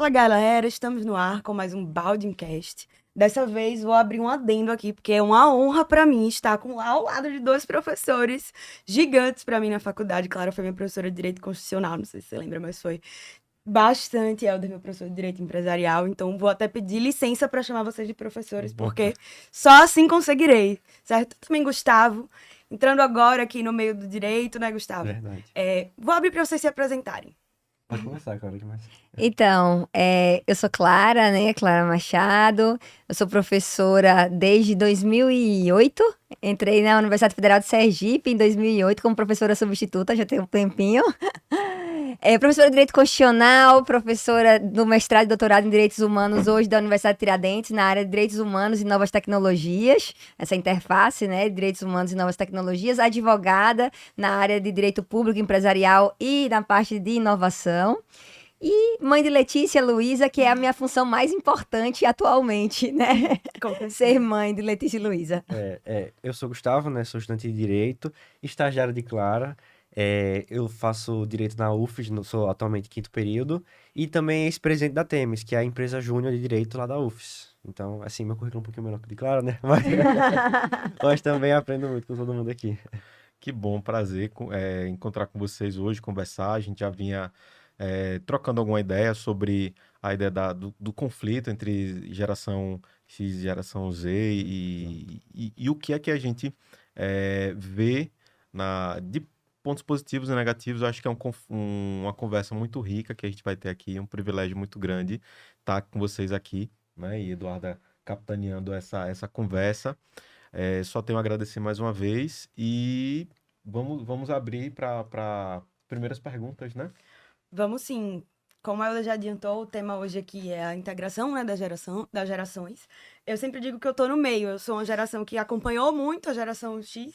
Fala galera, estamos no ar com mais um Baldcast. Dessa vez vou abrir um adendo aqui, porque é uma honra para mim estar ao lado de dois professores gigantes para mim na faculdade. Clara foi minha professora de Direito Constitucional, não sei se você lembra, mas foi bastante. Helder, meu professor de Direito Empresarial, então vou até pedir licença para chamar vocês de professores, porque só assim conseguirei, certo? Também Gustavo, entrando agora aqui no meio do direito, né, Gustavo? Verdade. Vou abrir para vocês se apresentarem. Pode começar, Clara, demais. Então, eu sou Clara, né? Clara Machado. Eu sou professora desde 2008. Entrei na Universidade Federal de Sergipe em 2008 como professora substituta, já tem um tempinho. Professora de Direito Constitucional, professora do mestrado e doutorado em Direitos Humanos, hoje da Universidade Tiradentes, na área de Direitos Humanos e Novas Tecnologias, essa interface, né, Direitos Humanos e Novas Tecnologias, advogada na área de Direito Público, Empresarial e na parte de inovação. E mãe de Letícia Luísa, que é a minha função mais importante atualmente, né? Ser mãe de Letícia e Luísa. Eu sou Gustavo, né? Sou estudante de Direito, estagiário de Clara. Eu faço Direito na UFES, sou atualmente quinto período. E também ex-presidente da Temis, que é a empresa júnior de Direito lá da UFES. Então, assim, meu currículo é um pouquinho menor que o de Clara, né? Mas também aprendo muito com todo mundo aqui. Que bom, prazer encontrar com vocês hoje, conversar. A gente já vinha trocando alguma ideia sobre a ideia do conflito entre geração X e geração Z e o que é que a gente vê de pontos positivos e negativos. Eu acho que é uma conversa muito rica que a gente vai ter aqui, um privilégio muito grande estar com vocês aqui, né? E Eduarda capitaneando essa conversa. Só tenho a agradecer mais uma vez e vamos abrir para primeiras perguntas, né? Vamos sim. Como ela já adiantou, o tema hoje aqui é a integração, né, das gerações. Eu sempre digo que eu tô no meio. Eu sou uma geração que acompanhou muito a geração X,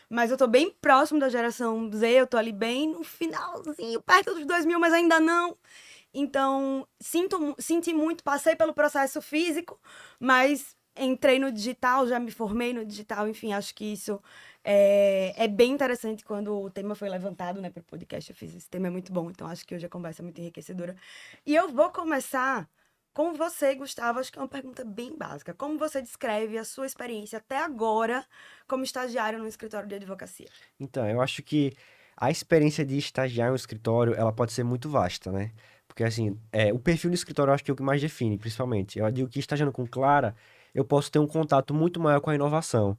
mas eu tô bem próximo da geração Z. Eu tô ali bem no finalzinho, perto dos 2000, mas ainda não. Então, senti muito, passei pelo processo físico, mas entrei no digital, já me formei no digital, enfim, acho que isso é bem interessante quando o tema foi levantado, né, para o podcast. Eu fiz esse tema, é muito bom, então acho que hoje a conversa é muito enriquecedora. E eu vou começar com você, Gustavo, acho que é uma pergunta bem básica. Como você descreve a sua experiência até agora como estagiário no escritório de advocacia? Então, eu acho que a experiência de estagiar em um escritório, ela pode ser muito vasta, né? Porque, assim, o perfil do escritório eu acho que é o que mais define, principalmente. Eu digo que estagiando com Clara, eu posso ter um contato muito maior com a inovação.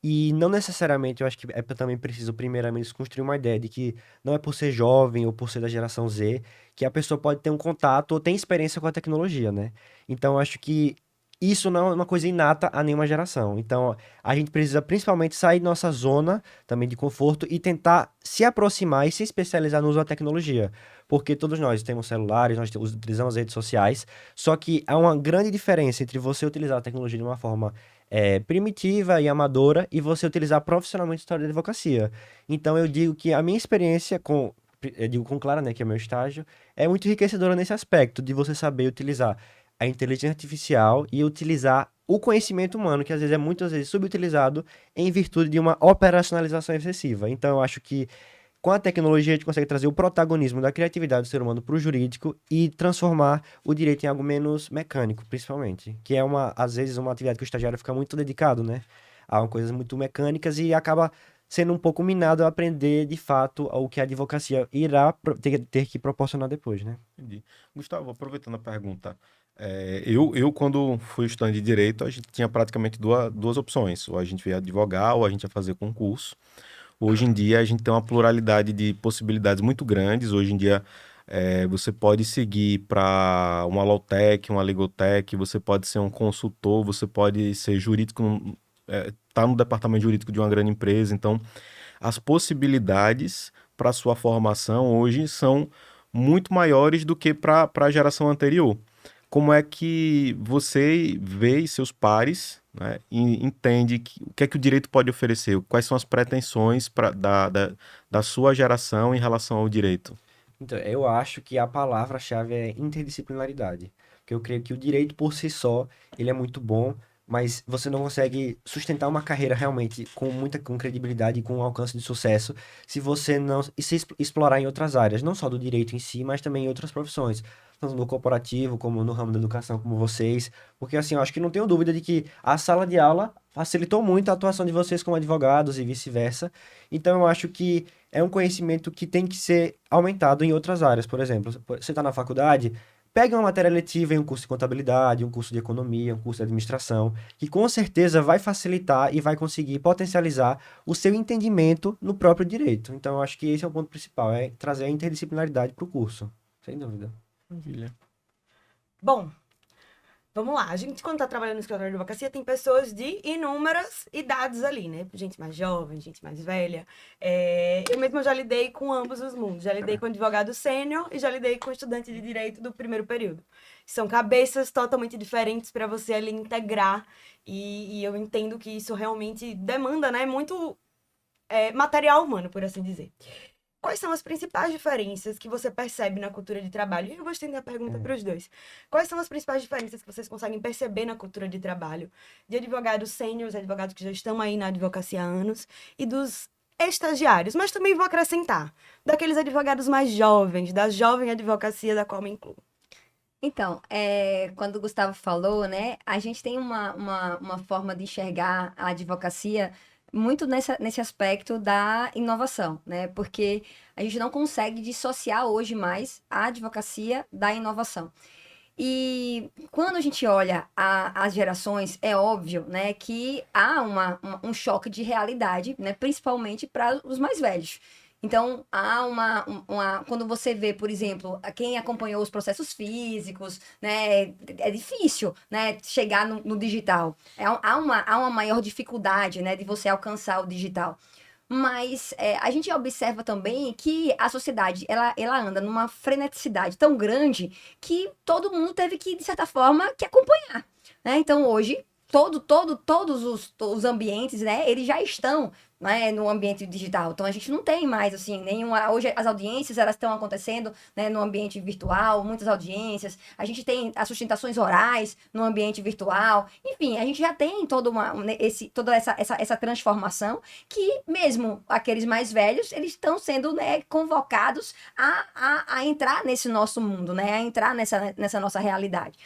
E não necessariamente, eu acho que também preciso primeiramente construir uma ideia de que não é por ser jovem ou por ser da geração Z que a pessoa pode ter um contato ou tem experiência com a tecnologia, né? Então, eu acho que isso não é uma coisa inata a nenhuma geração. Então, a gente precisa principalmente sair da nossa zona também de conforto e tentar se aproximar e se especializar no uso da tecnologia. Porque todos nós temos celulares, nós utilizamos redes sociais, só que há uma grande diferença entre você utilizar a tecnologia de uma forma primitiva e amadora e você utilizar profissionalmente a história da advocacia. Então, eu digo que a minha experiência eu digo com Clara, né, que é meu estágio, é muito enriquecedora nesse aspecto de você saber utilizar a inteligência artificial e utilizar o conhecimento humano, que às vezes é muitas vezes subutilizado em virtude de uma operacionalização excessiva. Então, eu acho que com a tecnologia a gente consegue trazer o protagonismo da criatividade do ser humano para o jurídico e transformar o direito em algo menos mecânico, principalmente, que é às vezes uma atividade que o estagiário fica muito dedicado, né, a coisas muito mecânicas e acaba sendo um pouco minado a aprender de fato o que a advocacia irá ter que proporcionar depois, né? Entendi. Gustavo, aproveitando a pergunta, eu quando fui estudante de Direito, a gente tinha praticamente duas opções, ou a gente ia advogar ou a gente ia fazer concurso. Hoje em dia a gente tem uma pluralidade de possibilidades muito grandes. Hoje em dia você pode seguir para uma Lawtech, uma Legotech, você pode ser um consultor, você pode ser jurídico, tá no departamento jurídico de uma grande empresa. Então, as possibilidades para sua formação hoje são muito maiores do que para a geração anterior. Como é que você vê e seus pares, né, e entende o que é que o direito pode oferecer? Quais são as pretensões da sua geração em relação ao direito? Então, eu acho que a palavra-chave é interdisciplinaridade. Porque eu creio que o direito por si só, ele é muito bom, mas você não consegue sustentar uma carreira realmente com credibilidade e com um alcance de sucesso se você não explorar em outras áreas, não só do direito em si, mas também em outras profissões, tanto no corporativo como no ramo da educação, como vocês, porque assim, eu acho que não tenho dúvida de que a sala de aula facilitou muito a atuação de vocês como advogados e vice-versa. Então eu acho que é um conhecimento que tem que ser aumentado em outras áreas. Por exemplo, você está na faculdade, pegue uma matéria letiva em um curso de contabilidade, um curso de economia, um curso de administração, que com certeza vai facilitar e vai conseguir potencializar o seu entendimento no próprio direito. Então, eu acho que esse é o ponto principal, é trazer a interdisciplinaridade para o curso, sem dúvida. Maravilha. Bom, vamos lá. A gente, quando tá trabalhando no escritório de advocacia, tem pessoas de inúmeras idades ali, né? Gente mais jovem, gente mais velha. Eu mesma já lidei com ambos os mundos. Já lidei com advogado sênior e já lidei com estudante de direito do primeiro período. São cabeças totalmente diferentes para você ali integrar. E eu entendo que isso realmente demanda, né? Muito material humano, por assim dizer. Quais são as principais diferenças que você percebe na cultura de trabalho? E eu vou estender a pergunta para os dois. Quais são as principais diferenças que vocês conseguem perceber na cultura de trabalho de advogados sêniores, advogados que já estão aí na advocacia há anos, e dos estagiários? Mas também vou acrescentar, daqueles advogados mais jovens, da jovem advocacia da qual me incluo. Então, quando o Gustavo falou, né, a gente tem uma forma de enxergar a advocacia muito nesse aspecto da inovação, né? Porque a gente não consegue dissociar hoje mais a advocacia da inovação. E quando a gente olha as gerações, é óbvio, né, que há um choque de realidade, né, principalmente para os mais velhos. Então, há quando você vê, por exemplo, quem acompanhou os processos físicos, né, é difícil, né, chegar no digital. Há uma maior dificuldade, né, de você alcançar o digital. Mas a gente observa também que a sociedade, ela anda numa freneticidade tão grande que todo mundo teve que, de certa forma, que acompanhar, né? Então, hoje, todos os ambientes, né, eles já estão, né, no ambiente digital. Então, a gente não tem mais, assim, nenhuma... Hoje, as audiências, elas estão acontecendo, né, no ambiente virtual, muitas audiências. A gente tem as sustentações orais no ambiente virtual. Enfim, a gente já tem toda essa transformação que, mesmo aqueles mais velhos, eles estão sendo, né, convocados a entrar nesse nosso mundo, né, a entrar nessa nossa realidade.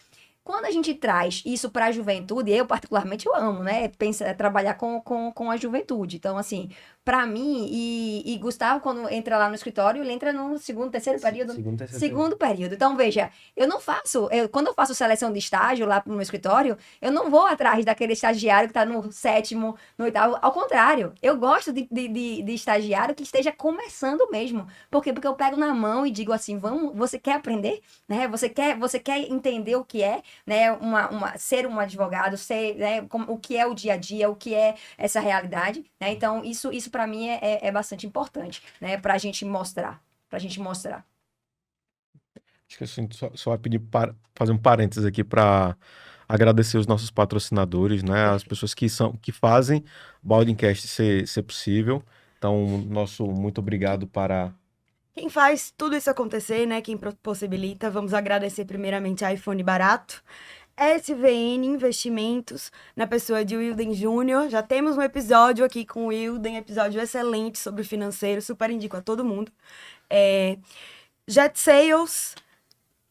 Quando a gente traz isso para a juventude, eu particularmente eu amo, né? Trabalhar com a juventude. Então, assim, para mim, e Gustavo, quando entra lá no escritório, ele entra no segundo, terceiro período? Segundo período. Então, veja, quando eu faço seleção de estágio lá no meu escritório, eu não vou atrás daquele estagiário que está no sétimo, no oitavo. Ao contrário, eu gosto de estagiário que esteja começando mesmo. Por quê? Porque eu pego na mão e digo assim, você quer aprender? Né? Você quer entender o que é, né, ser um advogado, né, o que é o dia a dia, o que é essa realidade, né? Então, isso para mim é bastante importante, né, pra gente mostrar. Acho que assim, só vai pedir para fazer um parênteses aqui para agradecer os nossos patrocinadores, né? As pessoas que fazem o Baldingcast ser possível. Então, nosso muito obrigado para... Quem faz tudo isso acontecer, né? Quem possibilita, vamos agradecer primeiramente a iPhone Barato, SVN Investimentos, na pessoa de Wilden Júnior. Já temos um episódio aqui com o Wilden, episódio excelente sobre o financeiro, super indico a todo mundo. Jet Sales,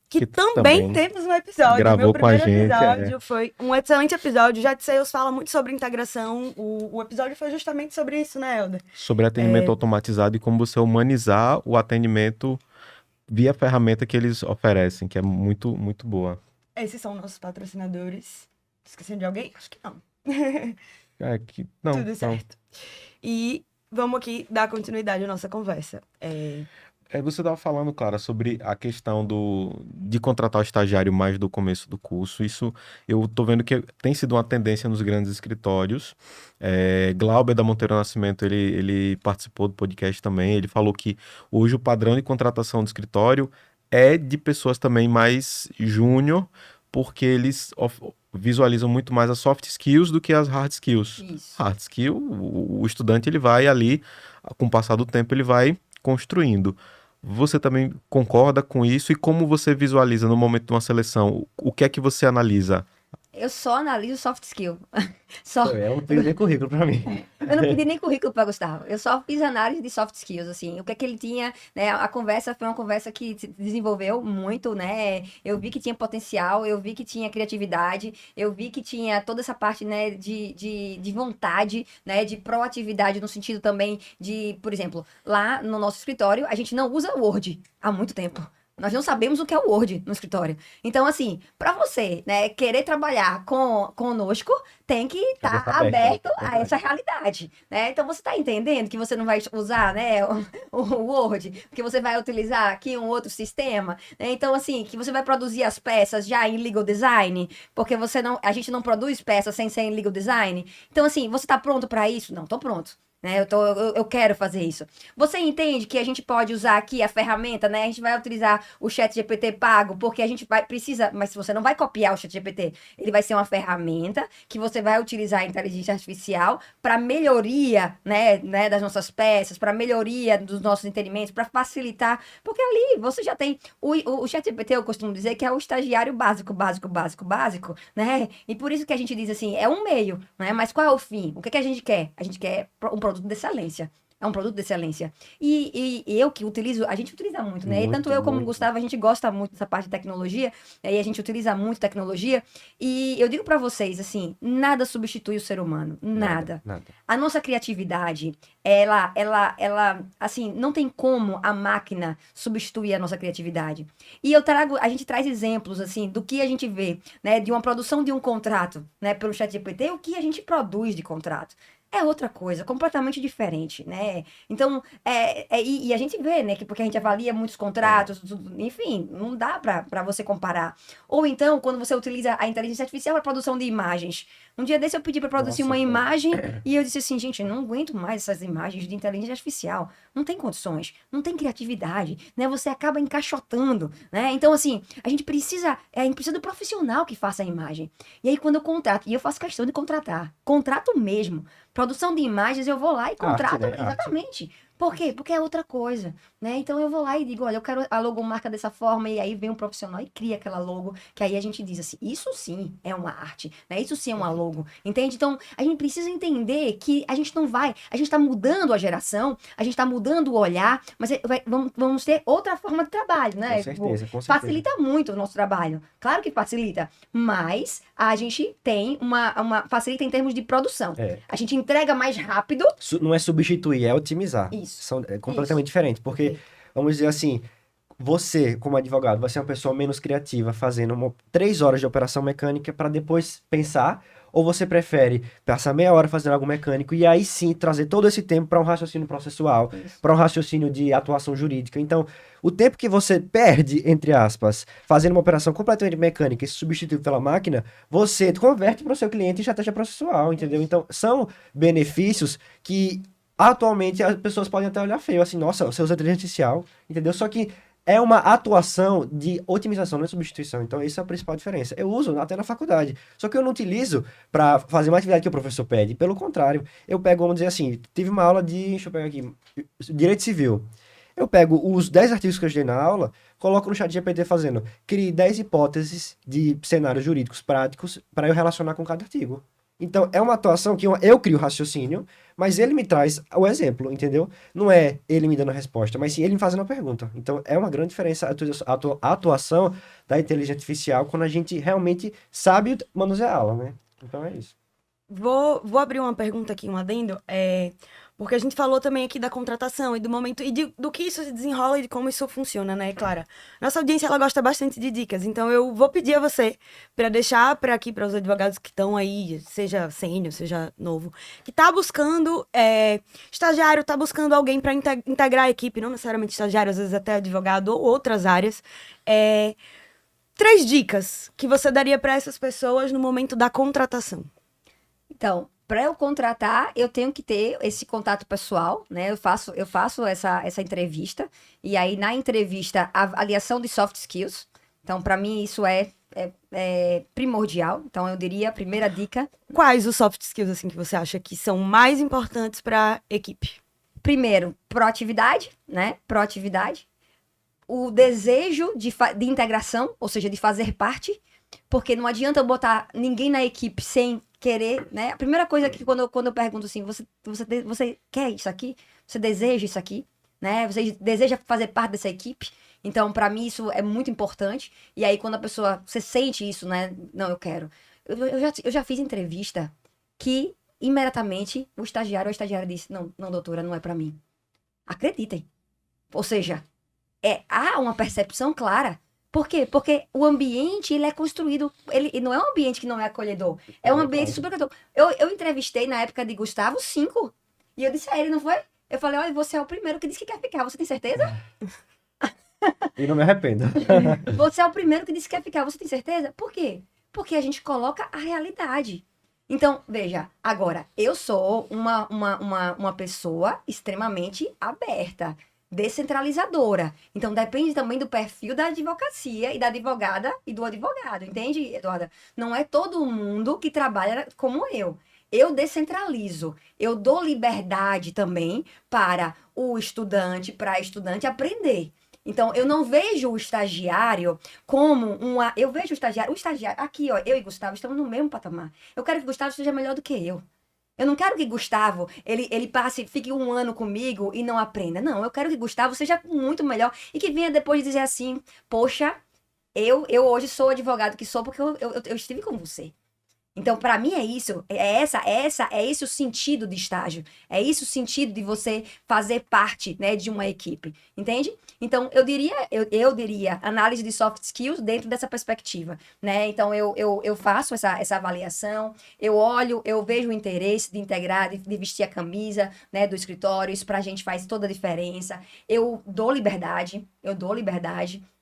que também temos um episódio. Gravou Meu primeiro com a gente, episódio foi um excelente episódio. Jet Sales fala muito sobre integração. O episódio foi justamente sobre isso, né, Helder? Sobre atendimento automatizado e como você humanizar o atendimento via ferramenta que eles oferecem, que é muito, muito boa. Esses são nossos patrocinadores. Esquecendo de alguém? Acho que não. Não. Tudo certo. E vamos aqui dar continuidade à nossa conversa. Você estava falando, Clara, sobre a questão de contratar o estagiário mais do começo do curso. Isso eu estou vendo que tem sido uma tendência nos grandes escritórios. Glauber da Monteiro Nascimento, ele participou do podcast também. Ele falou que hoje o padrão de contratação do escritório é de pessoas também mais júnior, porque eles visualizam muito mais as soft skills do que as hard skills. Isso. Hard skill, o estudante ele vai ali, com o passar do tempo, ele vai construindo. Você também concorda com isso? E como você visualiza no momento de uma seleção? O que é que você analisa? Eu só analiso soft skill. Só. É um período de currículo pra mim. Eu não pedi nem currículo para Gustavo. Eu só fiz análise de soft skills, assim. O que é que ele tinha, né? A conversa foi uma conversa que se desenvolveu muito, né? Eu vi que tinha potencial, eu vi que tinha criatividade, eu vi que tinha toda essa parte, né, de vontade, né? De proatividade no sentido também de, por exemplo, lá no nosso escritório, a gente não usa Word há muito tempo. Nós não sabemos o que é o Word no escritório. Então, assim, para você, né, querer trabalhar conosco, tem que estar Cabeça aberta, aberto a essa realidade, né? Então, você está entendendo que você não vai usar, né, o Word, porque você vai utilizar aqui um outro sistema, né? Então, assim, que você vai produzir as peças já em legal design, porque a gente não produz peças sem ser em legal design. Então, assim, você está pronto para isso? Não, estou pronto. Né, eu quero fazer isso. Você entende que a gente pode usar aqui a ferramenta, né? A gente vai utilizar o ChatGPT pago, porque a gente precisa, mas se você não vai copiar o ChatGPT, ele vai ser uma ferramenta que você vai utilizar a inteligência artificial para melhoria, né, das nossas peças, para melhoria dos nossos entendimentos, para facilitar, porque ali você já tem o ChatGPT, eu costumo dizer que é o estagiário básico, né? E por isso que a gente diz assim, é um meio, né? Mas qual é o fim? O que a gente quer? A gente quer um produto de excelência. É um produto de excelência. E eu que utilizo, a gente utiliza muito, né? E tanto eu como o Gustavo, a gente gosta muito dessa parte de tecnologia, e a gente utiliza muito tecnologia. E eu digo para vocês, assim, nada substitui o ser humano. Nada. A nossa criatividade, ela, assim, não tem como a máquina substituir a nossa criatividade. E a gente traz exemplos, assim, do que a gente vê, né? De uma produção de um contrato, né? Pelo ChatGPT, o que a gente produz de contrato. É outra coisa, completamente diferente, né? Então, e a gente vê, né, que porque a gente avalia muitos contratos, enfim, não dá para você comparar. Ou então, quando você utiliza a inteligência artificial para produção de imagens. Um dia desse eu pedi para produzir uma imagem e eu disse assim, gente, eu não aguento mais essas imagens de inteligência artificial. Não tem condições, não tem criatividade, né? Você acaba encaixotando, né? Então, assim, a gente precisa do profissional que faça a imagem. E aí, quando eu contrato, e eu faço questão de contrato mesmo. Produção de imagens, eu vou lá e contrato. Arte, né? Exatamente. Por quê? Porque é outra coisa, né? Então eu vou lá e digo, olha, eu quero a logomarca dessa forma, e aí vem um profissional e cria aquela logo, que aí a gente diz assim, isso sim é uma arte, né? Isso sim é uma logo, entende? Então a gente precisa entender que a gente tá mudando a geração, a gente tá mudando o olhar, mas vamos ter outra forma de trabalho, né? Com certeza. Facilita muito o nosso trabalho, claro que facilita, mas a gente tem facilita em termos de produção. A gente entrega mais rápido. Não é substituir, é otimizar. Isso. São completamente diferentes, porque, vamos dizer assim, você, como advogado, vai ser uma pessoa menos criativa fazendo 3 horas de operação mecânica para depois pensar, ou você prefere passar meia hora fazendo algo mecânico e aí sim trazer todo esse tempo para um raciocínio processual, para um raciocínio de atuação jurídica. Então, o tempo que você perde, entre aspas, fazendo uma operação completamente mecânica e se substitui pela máquina, você converte para o seu cliente em estratégia processual, entendeu? Então, são benefícios que atualmente as pessoas podem até olhar feio, assim, nossa, você usa inteligência artificial, entendeu? Só que é uma atuação de otimização, não é substituição. Então, essa é a principal diferença. Eu uso até na faculdade, só que eu não utilizo para fazer uma atividade que o professor pede. Pelo contrário, eu pego, vamos dizer assim, tive uma aula de, deixa eu pegar aqui, Direito Civil. Eu pego os 10 artigos que eu estudei na aula, coloco no ChatGPT fazendo, crie 10 hipóteses de cenários jurídicos práticos para eu relacionar com cada artigo. Então, é uma atuação que eu crio o raciocínio, mas ele me traz o exemplo, entendeu? Não é ele me dando a resposta, mas sim ele me fazendo a pergunta. Então, é uma grande diferença a atuação da inteligência artificial quando a gente realmente sabe manuseá-la, né? Então, é isso. Vou abrir uma pergunta aqui, um adendo, porque a gente falou também aqui da contratação e do momento, e do que isso se desenrola e de como isso funciona, né, Clara? Nossa audiência, ela gosta bastante de dicas, então eu vou pedir a você para deixar para os advogados que estão aí, seja sênior, seja novo, que tá buscando estagiário, tá buscando alguém para integrar a equipe, não necessariamente estagiário, às vezes até advogado ou outras áreas, 3 dicas que você daria para essas pessoas no momento da contratação. Então, para eu contratar, eu tenho que ter esse contato pessoal, né? Eu faço essa entrevista, e aí na entrevista, a avaliação de soft skills. Então, para mim, isso é primordial. Então, eu diria, a primeira dica. Quais os soft skills, assim, que você acha que são mais importantes para a equipe? Primeiro, proatividade, né? Proatividade. O desejo de integração, ou seja, de fazer parte. Porque não adianta eu botar ninguém na equipe sem querer, né? A primeira coisa que quando eu pergunto assim, você quer isso aqui? Você deseja isso aqui? Né? Você deseja fazer parte dessa equipe? Então, pra mim, isso é muito importante. E aí, quando a pessoa, você sente isso, né? Não, eu quero. Eu já fiz entrevista que, imediatamente, o estagiário ou a estagiária disse, não, doutora, não é pra mim. Acreditem. Ou seja, há uma percepção clara. Por quê? Porque o ambiente, ele é construído, ele não é um ambiente que não é acolhedor. É um ambiente super acolhedor. Eu entrevistei, na época de Gustavo, 5. E eu disse a ele, não foi? Eu falei, olha, você é o primeiro que disse que quer ficar. Você tem certeza? E não me arrependo. Você é o primeiro que disse que quer ficar. Você tem certeza? Por quê? Porque a gente coloca a realidade. Então, veja, agora, eu sou uma pessoa extremamente aberta, descentralizadora. Então, depende também do perfil da advocacia e da advogada e do advogado, entende, Eduarda? Não é todo mundo que trabalha como eu. Eu descentralizo, eu dou liberdade também para a estudante aprender. Então, eu não vejo o estagiário como uma. Eu vejo o estagiário, aqui, ó, eu e Gustavo estamos no mesmo patamar. Eu quero que Gustavo seja melhor do que eu. Eu não quero que Gustavo, ele passe, fique um ano comigo e não aprenda. Não, eu quero que Gustavo seja muito melhor e que venha depois dizer assim, poxa, eu hoje sou o advogado que sou porque eu estive com você. Então, para mim é isso, é esse o sentido de estágio, é esse o sentido de você fazer parte, né, de uma equipe, entende? Então, eu diria análise de soft skills dentro dessa perspectiva, né? Então, eu faço essa avaliação, eu olho, eu vejo o interesse de integrar, de vestir a camisa, né, do escritório, isso pra gente faz toda a diferença. Eu dou liberdade,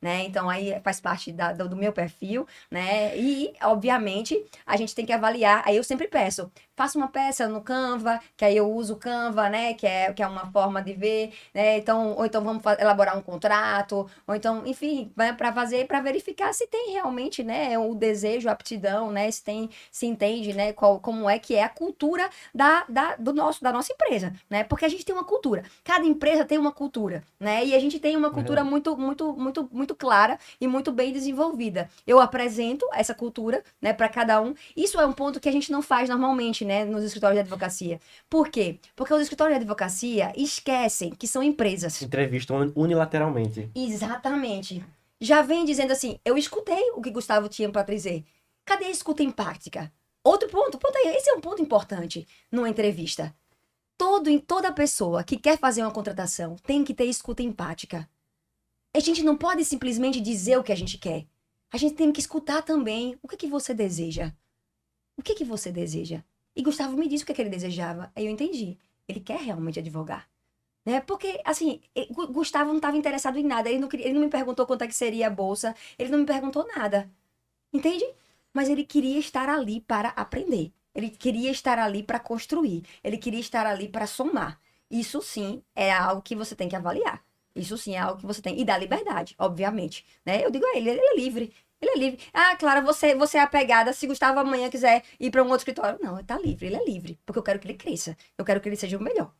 né? Então, aí faz parte do meu perfil, né? E, obviamente, a gente tem que avaliar. Aí eu sempre peço, faça uma peça no Canva, que aí eu uso o Canva, né? Que é uma forma de ver, né? Então, ou então vamos elaborar um contrato, ou então, enfim, para verificar se tem realmente, né, o desejo, a aptidão, né? Se entende, né? Como é que é a cultura da nossa empresa, né? Porque a gente tem uma cultura. Cada empresa tem uma cultura, né? E a gente tem uma cultura muito clara e muito bem desenvolvida. Eu apresento essa cultura, né, para cada um. Isso é um ponto que a gente não faz normalmente, né, nos escritórios de advocacia. Por quê? Porque os escritórios de advocacia esquecem que são empresas. Entrevistam unilateralmente. Exatamente. Já vem dizendo assim, eu escutei o que Gustavo tinha para dizer. Cadê a escuta empática? Outro ponto, esse é um ponto importante numa entrevista. Toda pessoa que quer fazer uma contratação tem que ter escuta empática. A gente não pode simplesmente dizer o que a gente quer. A gente tem que escutar também o que você deseja. O que você deseja? E Gustavo me disse o que ele desejava. Aí eu entendi. Ele quer realmente advogar. Né? Porque, assim, Gustavo não estava interessado em nada. Ele não me perguntou quanto é que seria a bolsa. Ele não me perguntou nada. Entende? Mas ele queria estar ali para aprender. Ele queria estar ali para construir. Ele queria estar ali para somar. Isso sim é algo que você tem que avaliar. Isso sim é algo que você tem. E dá liberdade, obviamente. Né? Eu digo a ele é livre. Ele é livre. Ah, Clara, você é apegada. Se Gustavo amanhã quiser ir para um outro escritório. Não, ele tá livre. Ele é livre. Porque eu quero que ele cresça. Eu quero que ele seja o melhor.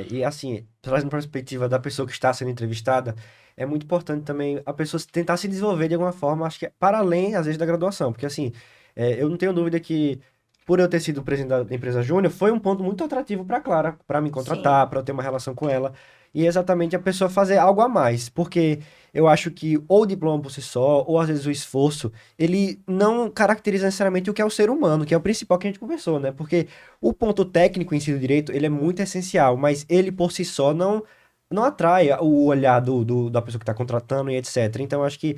E assim, trazendo perspectiva da pessoa que está sendo entrevistada, é muito importante também a pessoa tentar se desenvolver de alguma forma, acho que para além, às vezes, da graduação. Porque assim, eu não tenho dúvida que, por eu ter sido presidente da empresa Júnior, foi um ponto muito atrativo para a Clara, para me contratar, para eu ter uma relação com ela. E exatamente a pessoa fazer algo a mais. Porque eu acho que ou o diploma por si só, ou às vezes o esforço, ele não caracteriza necessariamente o que é o ser humano, que é o principal que a gente conversou, né? Porque o ponto técnico em si do direito, ele é muito essencial, mas ele por si só não atrai o olhar da pessoa que está contratando e etc. Então, eu acho que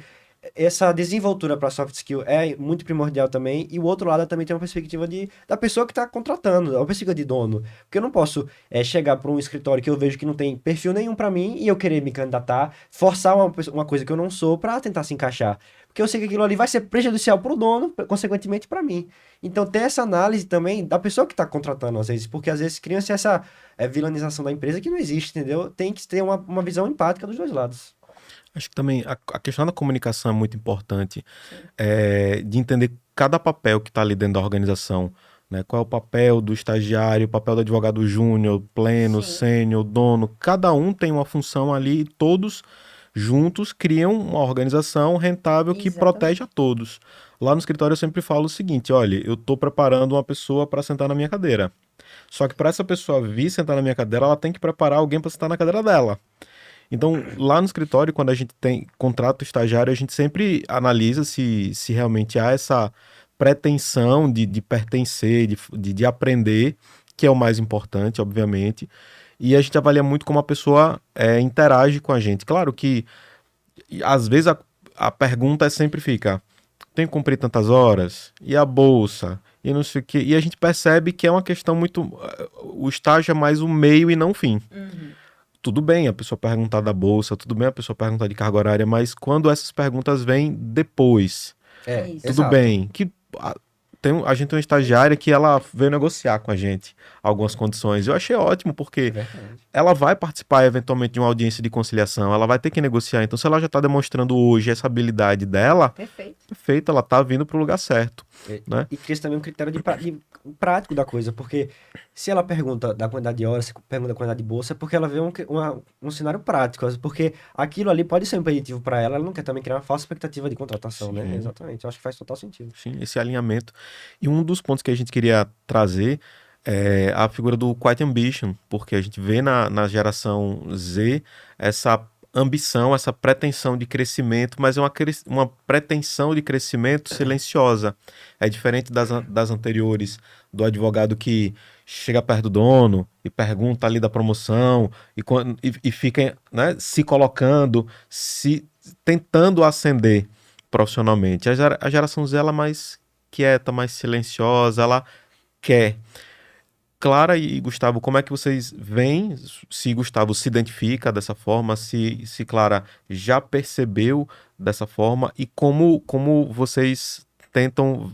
essa desenvoltura para soft skill é muito primordial também, e o outro lado também tem uma perspectiva da pessoa que está contratando, uma perspectiva de dono. Porque eu não posso chegar para um escritório que eu vejo que não tem perfil nenhum para mim e eu querer me candidatar, forçar uma coisa que eu não sou para tentar se encaixar. Porque eu sei que aquilo ali vai ser prejudicial para o dono, consequentemente para mim. Então, ter essa análise também da pessoa que está contratando, às vezes, porque às vezes cria-se essa vilanização da empresa que não existe, entendeu? Tem que ter uma visão empática dos dois lados. Acho que também a questão da comunicação é muito importante, de entender cada papel que está ali dentro da organização, né? Qual é o papel do estagiário, o papel do advogado júnior, pleno, sênior, dono. Cada um tem uma função ali e todos juntos criam uma organização rentável que protege a todos. Lá no escritório eu sempre falo o seguinte, olha, eu estou preparando uma pessoa para sentar na minha cadeira. Só que para essa pessoa vir sentar na minha cadeira, ela tem que preparar alguém para sentar na cadeira dela. Então, lá no escritório, quando a gente tem contrato estagiário, a gente sempre analisa se realmente há essa pretensão de pertencer, de aprender, que é o mais importante, obviamente. E a gente avalia muito como a pessoa interage com a gente. Claro que, às vezes, a pergunta sempre fica: tem que cumprir tantas horas? E a bolsa? E não sei o quê. E a gente percebe que é uma questão muito. O estágio é mais o meio e não o fim. Tudo bem a pessoa perguntar da bolsa, tudo bem a pessoa perguntar de carga horária, mas quando essas perguntas vêm depois, É isso. tudo bem. Que a gente tem uma estagiária que ela veio negociar com a gente algumas condições. Eu achei ótimo, porque Verdade. ela vai participar eventualmente de uma audiência de conciliação, ela vai ter que negociar. Então, se ela já está demonstrando hoje essa habilidade dela, Perfeito. perfeito, ela está vindo para o lugar certo. Né? E cria também um critério de prático da coisa, porque se ela pergunta da quantidade de horas, se pergunta da quantidade de bolsa, é porque ela vê um cenário prático, porque aquilo ali pode ser um impeditivo para ela, ela não quer também criar uma falsa expectativa de contratação, né? Sim. Exatamente, eu acho que faz total sentido. Sim, esse alinhamento. E um dos pontos que a gente queria trazer é a figura do Quiet Ambition, porque a gente vê na geração Z essa ambição, essa pretensão de crescimento, mas é uma pretensão de crescimento silenciosa. É diferente das anteriores, do advogado que chega perto do dono e pergunta ali da promoção e fica, né, se colocando, se tentando ascender profissionalmente. A geração Z ela é mais quieta, mais silenciosa, ela quer. Clara e Gustavo, como é que vocês veem? Se Gustavo se identifica dessa forma, se Clara já percebeu dessa forma e como vocês tentam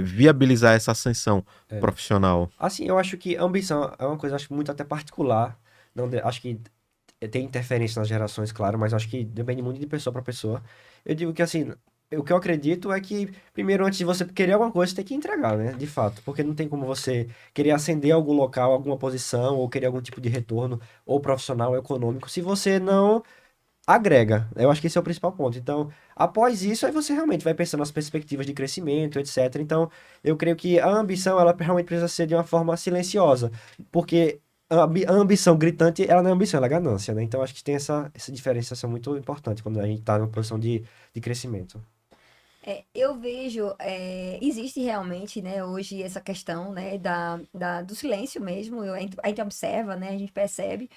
viabilizar essa ascensão profissional? Assim, eu acho que ambição é uma coisa, acho muito até particular, acho que tem interferência nas gerações, claro, mas acho que depende muito de pessoa para pessoa. Eu digo que, assim, o que eu acredito é que, primeiro, antes de você querer alguma coisa, você tem que entregar, né? De fato. Porque não tem como você querer ascender algum local, alguma posição, ou querer algum tipo de retorno, ou profissional, ou econômico, se você não agrega. Eu acho que esse é o principal ponto. Então, após isso, aí você realmente vai pensando nas perspectivas de crescimento, etc. Então, eu creio que a ambição, ela realmente precisa ser de uma forma silenciosa. Porque a ambição gritante, ela não é ambição, ela é ganância, né? Então, acho que tem essa diferenciação muito importante quando a gente está numa posição de crescimento. Eu vejo, existe realmente, né, hoje essa questão, né, do silêncio mesmo, a gente observa, né, a gente percebe,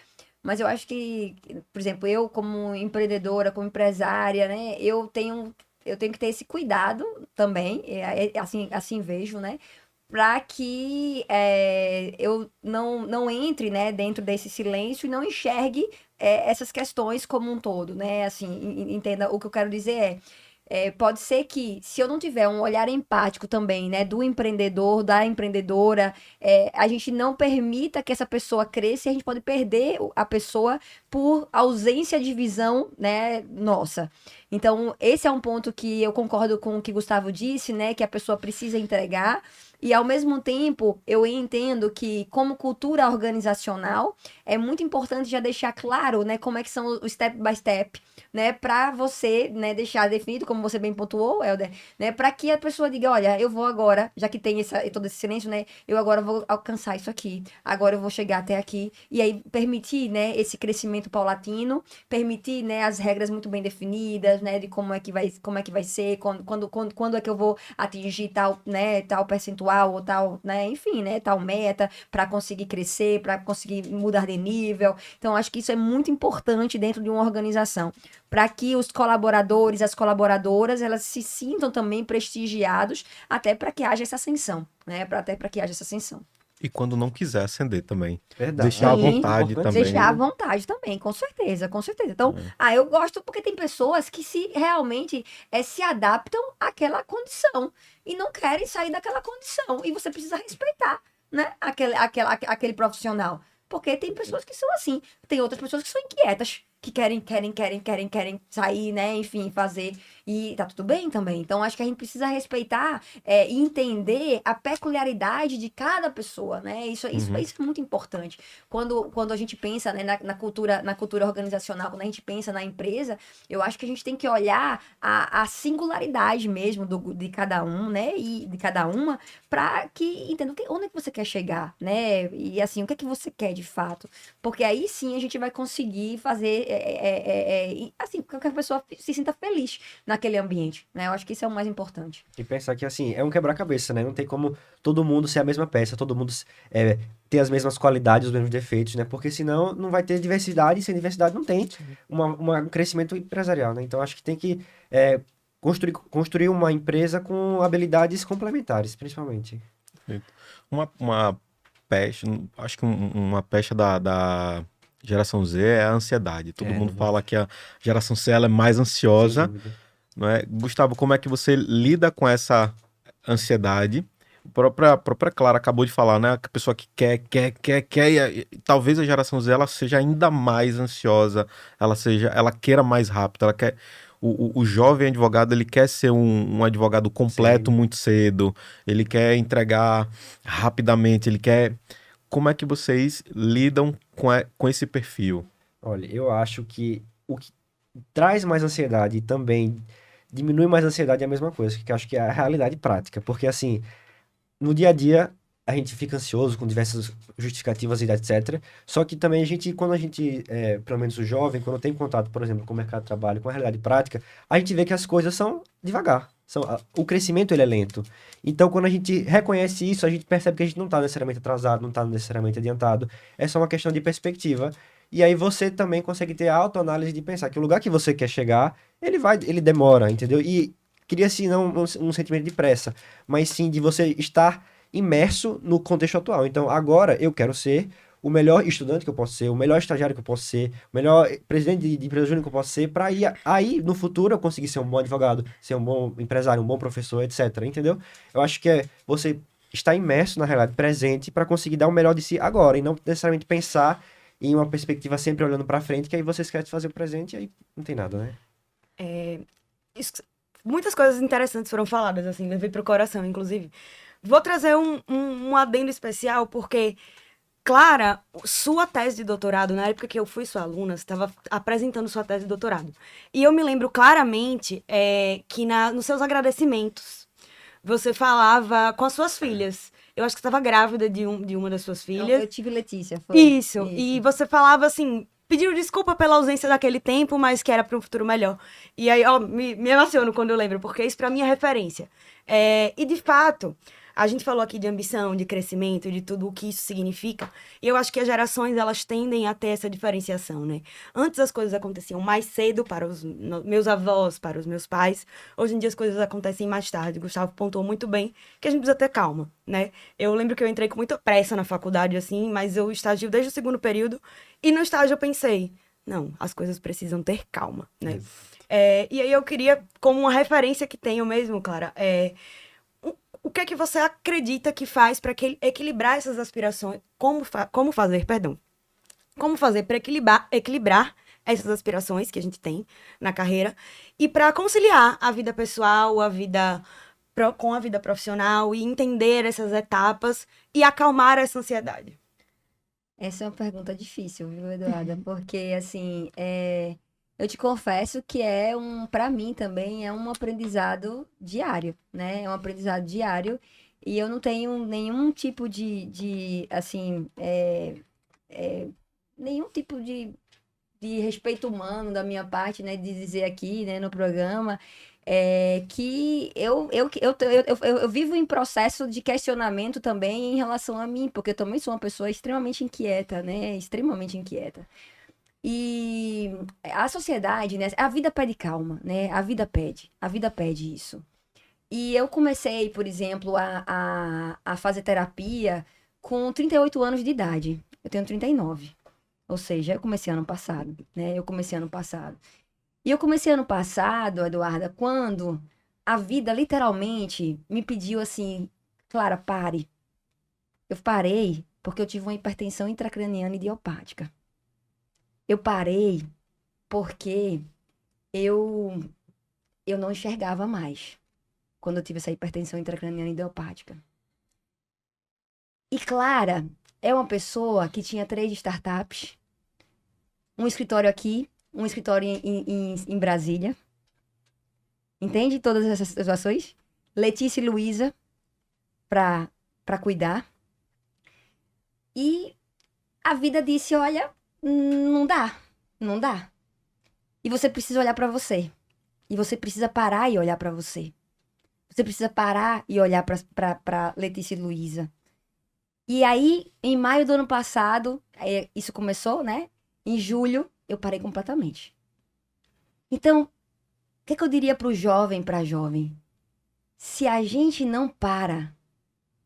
mas eu acho que, por exemplo, eu como empreendedora, como empresária, né, eu tenho que ter esse cuidado também, assim vejo, né, para que eu não entre, né, dentro desse silêncio e não enxergue essas questões como um todo, né, assim, entenda o que eu quero dizer pode ser que, se eu não tiver um olhar empático também, né, do empreendedor, da empreendedora, a gente não permita que essa pessoa cresça e a gente pode perder a pessoa por ausência de visão, né, nossa. Então, esse é um ponto que eu concordo com o que Gustavo disse, né, que a pessoa precisa entregar. E, ao mesmo tempo, eu entendo que, como cultura organizacional, é muito importante já deixar claro, né, como é que são os step by step, né, para você, né, deixar definido, como você bem pontuou, Helder, né, para que a pessoa diga, olha, eu vou agora, já que tem todo esse silêncio, né, eu agora vou alcançar isso aqui, agora eu vou chegar até aqui, e aí permitir, né, esse crescimento paulatino, permitir, né, as regras muito bem definidas, né, de como é que vai ser, quando é que eu vou atingir tal, né, tal percentual, ou tal, né, enfim, né, tal meta, para conseguir crescer, para conseguir mudar de nível. Então, acho que isso é muito importante dentro de uma organização, para que os colaboradores, as colaboradoras, elas se sintam também prestigiados, até para que haja essa ascensão, né, até para que haja essa ascensão. E quando não quiser ascender também. Verdade. Deixar à Sim, vontade também. deixar à vontade também, com certeza, com certeza. Então, eu gosto porque tem pessoas que se realmente se adaptam àquela condição e não querem sair daquela condição. E você precisa respeitar, né, aquele profissional. Porque tem pessoas que são assim, tem outras pessoas que são inquietas. que querem sair, né? Enfim, fazer. E tá tudo bem também. Então, acho que a gente precisa respeitar e entender a peculiaridade de cada pessoa, né? Isso é muito importante. Quando a gente pensa, né, na cultura organizacional, quando a gente pensa na empresa, eu acho que a gente tem que olhar a singularidade mesmo de cada um, né? E de cada uma, para que entenda onde é que você quer chegar, né? E assim, o que é que você quer de fato? Porque aí sim a gente vai conseguir fazer assim, que a pessoa se sinta feliz naquele ambiente, né? Eu acho que isso é o mais importante. E pensar que, assim, é um quebra-cabeça, né? Não tem como todo mundo ser a mesma peça, todo mundo ter as mesmas qualidades, os mesmos defeitos, né? Porque senão não vai ter diversidade, e sem diversidade não tem um crescimento empresarial, né? Então, acho que tem que construir uma empresa com habilidades complementares, principalmente. Uma peste, acho que uma peste da geração Z é a ansiedade. Todo mundo fala que a geração C ela é mais ansiosa, não é? Gustavo, como é que você lida com essa ansiedade? A própria Clara acabou de falar, né? A pessoa que quer, e talvez a geração Z ela seja ainda mais ansiosa, ela queira mais rápido, ela quer. O jovem advogado, ele quer ser um advogado completo muito cedo, ele quer entregar rapidamente, ele quer. Como é que vocês lidam com esse perfil? Olha, eu acho que o que traz mais ansiedade e também diminui mais ansiedade é a mesma coisa, que eu acho que é a realidade prática. Porque, assim, no dia a dia, a gente fica ansioso com diversas justificativas e etc. Só que também quando a gente, pelo menos o jovem, quando tem contato, por exemplo, com o mercado de trabalho, com a realidade prática, a gente vê que as coisas são devagar. O crescimento, ele é lento. Então, quando a gente reconhece isso, a gente percebe que a gente não está necessariamente atrasado, não está necessariamente adiantado. É só uma questão de perspectiva. E aí você também consegue ter a autoanálise de pensar que o lugar que você quer chegar, ele demora, entendeu? E cria-se não um sentimento de pressa, mas sim de você estar imerso no contexto atual. Então, agora eu quero ser o melhor estudante que eu posso ser, o melhor estagiário que eu posso ser, o melhor presidente de empresa júnior que eu posso ser, para aí no futuro eu conseguir ser um bom advogado, ser um bom empresário, um bom professor, etc. Entendeu? Eu acho que é você estar imerso na realidade presente para conseguir dar o melhor de si agora e não necessariamente pensar em uma perspectiva sempre olhando para frente, que aí você esquece de fazer o presente e aí não tem nada, né? Muitas coisas interessantes foram faladas, assim, levei pro coração, inclusive. Vou trazer um adendo especial, porque Clara, sua tese de doutorado, na época que eu fui sua aluna, você estava apresentando sua tese de doutorado. E eu me lembro claramente que nos seus agradecimentos, você falava com as suas filhas. Eu acho que você estava grávida de uma das suas filhas. Eu tive Letícia, foi. Isso. E você falava assim, pediu desculpa pela ausência daquele tempo, mas que era para um futuro melhor. E aí, ó, me emociono quando eu lembro, porque isso para mim é referência. E de fato, a gente falou aqui de ambição, de crescimento, de tudo o que isso significa. E eu acho que as gerações, elas tendem a ter essa diferenciação, né? Antes as coisas aconteciam mais cedo para os meus avós, para os meus pais. Hoje em dia as coisas acontecem mais tarde. Gustavo pontuou muito bem que a gente precisa ter calma, né? Eu lembro que eu entrei com muita pressa na faculdade, assim, mas eu estagio desde o segundo período. E no estágio eu pensei, não, as coisas precisam ter calma, né? E aí eu queria, como uma referência que tenho mesmo, Clara, o que é que você acredita que faz para equilibrar essas aspirações? Como fazer para equilibrar essas aspirações que a gente tem na carreira e para conciliar a vida pessoal, com a vida profissional e entender essas etapas e acalmar essa ansiedade? Essa é uma pergunta difícil, viu, Eduarda? Porque, assim, eu te confesso que para mim também, é um aprendizado diário, né? É um aprendizado diário e eu não tenho nenhum tipo assim, nenhum tipo de respeito humano da minha parte, né? De dizer aqui, né, no programa, que eu vivo em processo de questionamento também em relação a mim, porque eu também sou uma pessoa extremamente inquieta, né? Extremamente inquieta. E a sociedade, né? A vida pede calma, né? A vida pede isso. E eu comecei, por exemplo, a fazer terapia com 38 anos de idade. Eu tenho 39. Ou seja, eu comecei ano passado, né? E eu comecei ano passado, Eduarda, quando a vida literalmente me pediu assim, Clara, pare. Eu parei porque eu tive uma hipertensão intracraniana idiopática. Eu parei porque eu não enxergava mais quando eu tive essa hipertensão intracraniana idiopática. E Clara é uma pessoa que tinha 3 startups, um escritório aqui, um escritório em Brasília. Entende todas essas situações? Letícia e Luísa pra cuidar. E a vida disse, olha, não dá. E você precisa olhar pra você. E você precisa parar e olhar pra você. Você precisa parar e olhar pra Letícia e Luísa. E aí, em maio do ano passado, isso começou, né? Em julho, eu parei completamente. Então, o que eu diria pro jovem, pra jovem? Se a gente não para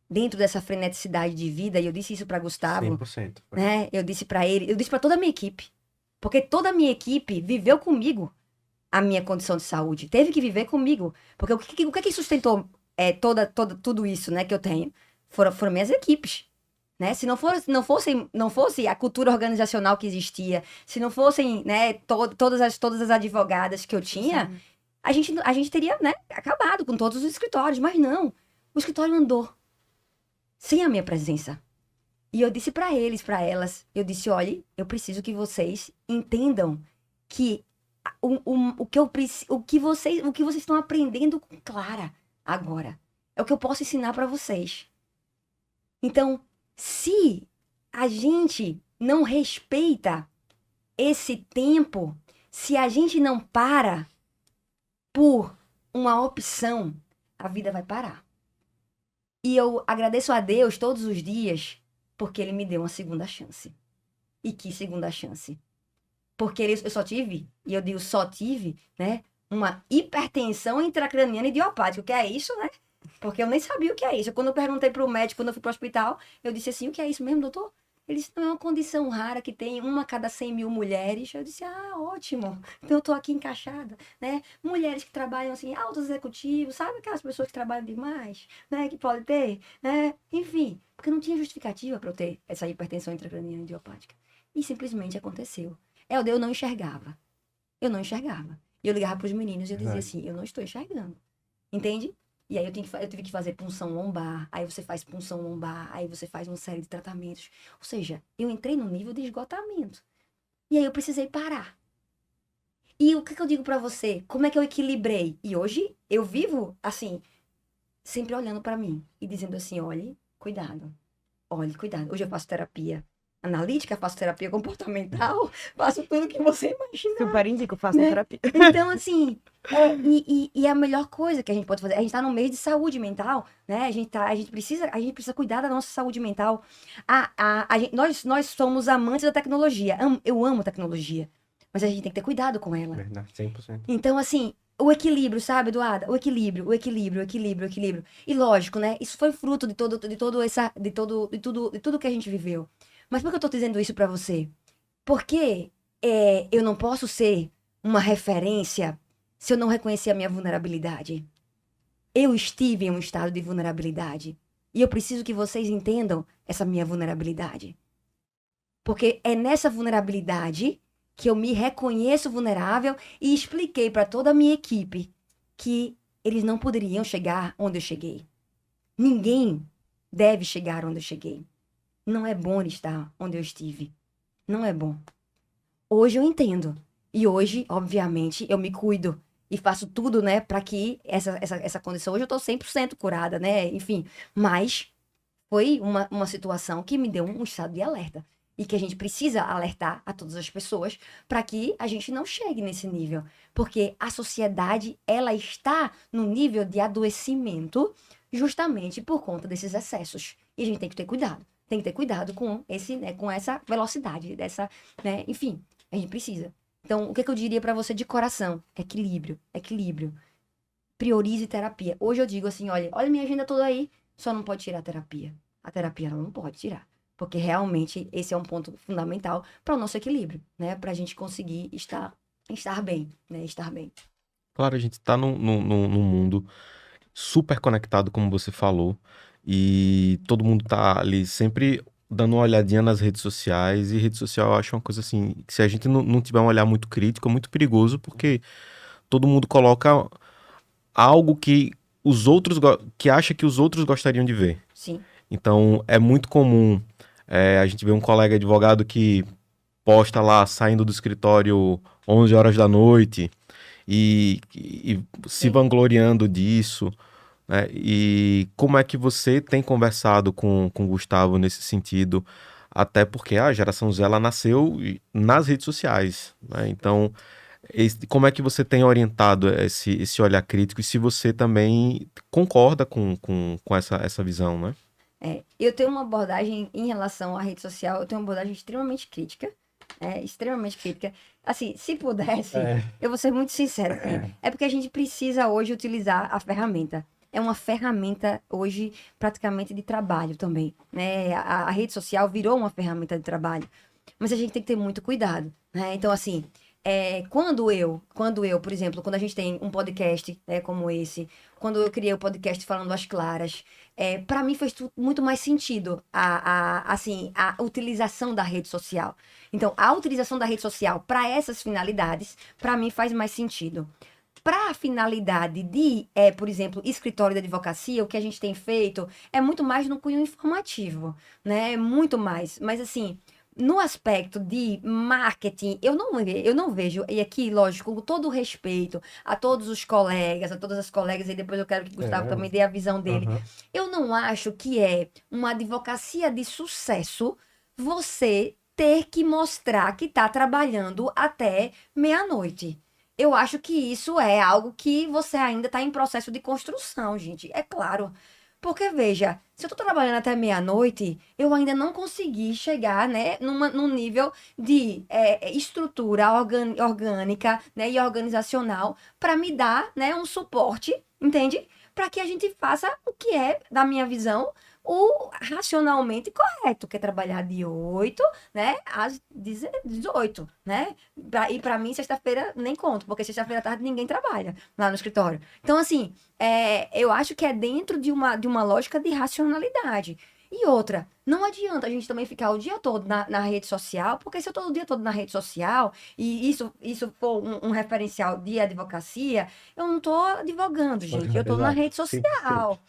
dentro dessa freneticidade de vida, e eu disse isso pra Gustavo, 100%. né? Eu disse pra ele, eu disse pra toda a minha equipe. Porque toda a minha equipe viveu comigo a minha condição de saúde. Teve que viver comigo. Porque o que sustentou tudo isso, né, que eu tenho? Foram minhas equipes. Né? Se não fosse a cultura organizacional que existia, se não fossem, né, todas as advogadas que eu tinha, a gente teria, né, acabado com todos os escritórios. Mas não, o escritório andou sem a minha presença. E eu disse pra eles, pra elas, eu disse, olha, eu preciso que vocês entendam que o que vocês estão aprendendo com Clara agora é o que eu posso ensinar pra vocês. Então, se a gente não respeita esse tempo, se a gente não para por uma opção, a vida vai parar. E eu agradeço a Deus todos os dias porque Ele me deu uma segunda chance. E que segunda chance? Porque eu só tive, e eu digo só tive, né, uma hipertensão intracraniana idiopática. O que é isso, né? Porque eu nem sabia o que é isso. Quando eu perguntei pro médico, quando eu fui pro hospital, eu disse assim, o que é isso mesmo, doutor? Ele disse, não, é uma condição rara que tem 1 a cada 100 mil mulheres. Eu disse, ótimo. Então eu tô aqui encaixada, né? Mulheres que trabalham assim, altos executivos, sabe aquelas pessoas que trabalham demais, né? Que pode ter, né? Enfim, porque não tinha justificativa para eu ter essa hipertensão intracraniana idiopática. E simplesmente aconteceu. Eu não enxergava. Eu não enxergava. E eu ligava pros meninos e eu dizia assim, eu não estou enxergando. Entende? E aí eu tive que fazer punção lombar, aí você faz punção lombar, aí você faz uma série de tratamentos. Ou seja, eu entrei num nível de esgotamento. E aí eu precisei parar. E o que eu digo pra você? Como é que eu equilibrei? E hoje eu vivo, assim, sempre olhando pra mim e dizendo assim, olhe, cuidado. Hoje eu faço terapia analítica, faço terapia comportamental, faço tudo que você imaginar. Super indico, faço Né? terapia. Então, assim, a melhor coisa que a gente pode fazer, a gente tá no meio de saúde mental, né? A gente precisa cuidar da nossa saúde mental. Nós somos amantes da tecnologia. Eu amo tecnologia, mas a gente tem que ter cuidado com ela. Verdade, 100%. Então, assim, o equilíbrio, sabe, Eduarda? O equilíbrio. E lógico, né? Isso foi fruto de tudo que a gente viveu. Mas por que eu tô dizendo isso pra você? Porque eu não posso ser uma referência se eu não reconhecer a minha vulnerabilidade. Eu estive em um estado de vulnerabilidade. E eu preciso que vocês entendam essa minha vulnerabilidade. Porque é nessa vulnerabilidade que eu me reconheço vulnerável e expliquei para toda a minha equipe que eles não poderiam chegar onde eu cheguei. Ninguém deve chegar onde eu cheguei. Não é bom estar onde eu estive. Não é bom. Hoje eu entendo. E hoje, obviamente, eu me cuido. E faço tudo, né, para que essa condição... Hoje eu tô 100% curada, né? Enfim, mas foi uma situação que me deu um estado de alerta. E que a gente precisa alertar a todas as pessoas para que a gente não chegue nesse nível. Porque a sociedade, ela está no nível de adoecimento justamente por conta desses excessos. E a gente tem que ter cuidado. Tem que ter cuidado com com essa velocidade, né? Enfim, a gente precisa. Então, o que eu diria para você de coração? Equilíbrio. Priorize terapia. Hoje eu digo assim, olha minha agenda toda aí, só não pode tirar a terapia. A terapia ela não pode tirar. Porque realmente esse é um ponto fundamental para o nosso equilíbrio, né? Para a gente conseguir estar bem, né? Estar bem. Claro, a gente está num mundo super conectado, como você falou, e todo mundo tá ali sempre dando uma olhadinha nas redes sociais, e rede social eu acho uma coisa assim, que se a gente não tiver um olhar muito crítico, é muito perigoso, porque todo mundo coloca algo que que acha que os outros gostariam de ver. Sim. Então, é muito comum a gente ver um colega advogado que posta lá saindo do escritório 11 horas da noite e se Sim. vangloriando disso, né? E como é que você tem conversado com o Gustavo nesse sentido? Até porque a geração Z ela nasceu nas redes sociais, né? Então, como é que você tem orientado esse olhar crítico e se você também concorda com essa visão, né? Eu tenho uma abordagem em relação à rede social, eu tenho uma abordagem extremamente crítica. Extremamente crítica. Assim, se pudesse, eu vou ser muito sincera. Assim, é porque a gente precisa hoje utilizar a ferramenta. É uma ferramenta hoje praticamente de trabalho também, né? A rede social virou uma ferramenta de trabalho. Mas a gente tem que ter muito cuidado, né? Então, assim, por exemplo, quando a gente tem um podcast, né, como esse, quando eu criei o podcast falando às claras, para mim fez muito mais sentido assim, a utilização da rede social. Então, a utilização da rede social para essas finalidades, para mim faz mais sentido. Para a finalidade de, por exemplo, escritório de advocacia, o que a gente tem feito é muito mais no cunho informativo, né? Muito mais. Mas, assim, no aspecto de marketing, eu não vejo, e aqui, lógico, com todo o respeito a todos os colegas, a todas as colegas, e depois eu quero que o Gustavo também dê a visão dele. Aham. Eu não acho que é uma advocacia de sucesso você ter que mostrar que está trabalhando até meia-noite. Eu acho que isso é algo que você ainda está em processo de construção, gente. É claro. Porque, veja, se eu estou trabalhando até meia-noite, eu ainda não consegui chegar, né, num nível de estrutura orgânica, né, e organizacional para me dar, né, um suporte, entende? Para que a gente faça o que é, da minha visão, o racionalmente correto, que é trabalhar de 8, né, às 18, né? E para mim, sexta-feira nem conto, porque sexta-feira à tarde ninguém trabalha lá no escritório. Então, assim, eu acho que é dentro de uma lógica de racionalidade. E outra, não adianta a gente também ficar o dia todo na rede social, porque se eu estou o dia todo na rede social e isso for um referencial de advocacia, eu não estou advogando, gente. Eu estou na Exato, rede 100%. social.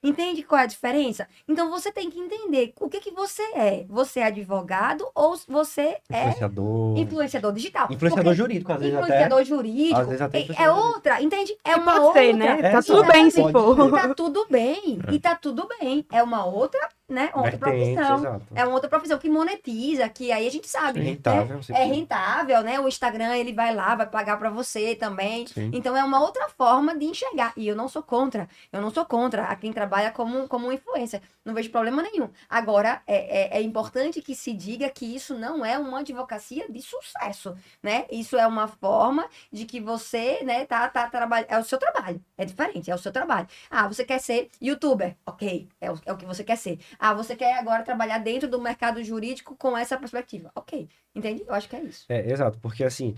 Entende qual é a diferença? Então você tem que entender o que que você é. Você é advogado ou você é Influenciador. influenciador digital? Influenciador jurídico, às vezes até. Influenciador Às jurídico vezes até é influenciador jurídico. outra, entende? É E uma pode outra. ser, né? É, Tá tudo bem se Exatamente. for. E tá tudo bem. E tá tudo bem. É uma outra, né? Outra Vertente, profissão. exato. É uma outra profissão que monetiza, que aí a gente sabe, É né? rentável, É 100%. rentável, né? O Instagram, ele vai lá, vai pagar pra você também. Sim. Então é uma outra forma de enxergar. E eu não sou contra. Eu não sou contra a quem trabalha como influencer. Não vejo problema nenhum. Agora, é importante que se diga que isso não é uma advocacia de sucesso, né? Isso é uma forma de que você, né, tá trabalhando. É o seu trabalho. É diferente, é o seu trabalho. Ah, você quer ser youtuber? Ok, é o que você quer ser. Ah, você quer agora trabalhar dentro do mercado jurídico com essa perspectiva? Ok, entende? Eu acho que é isso. Exato, porque assim,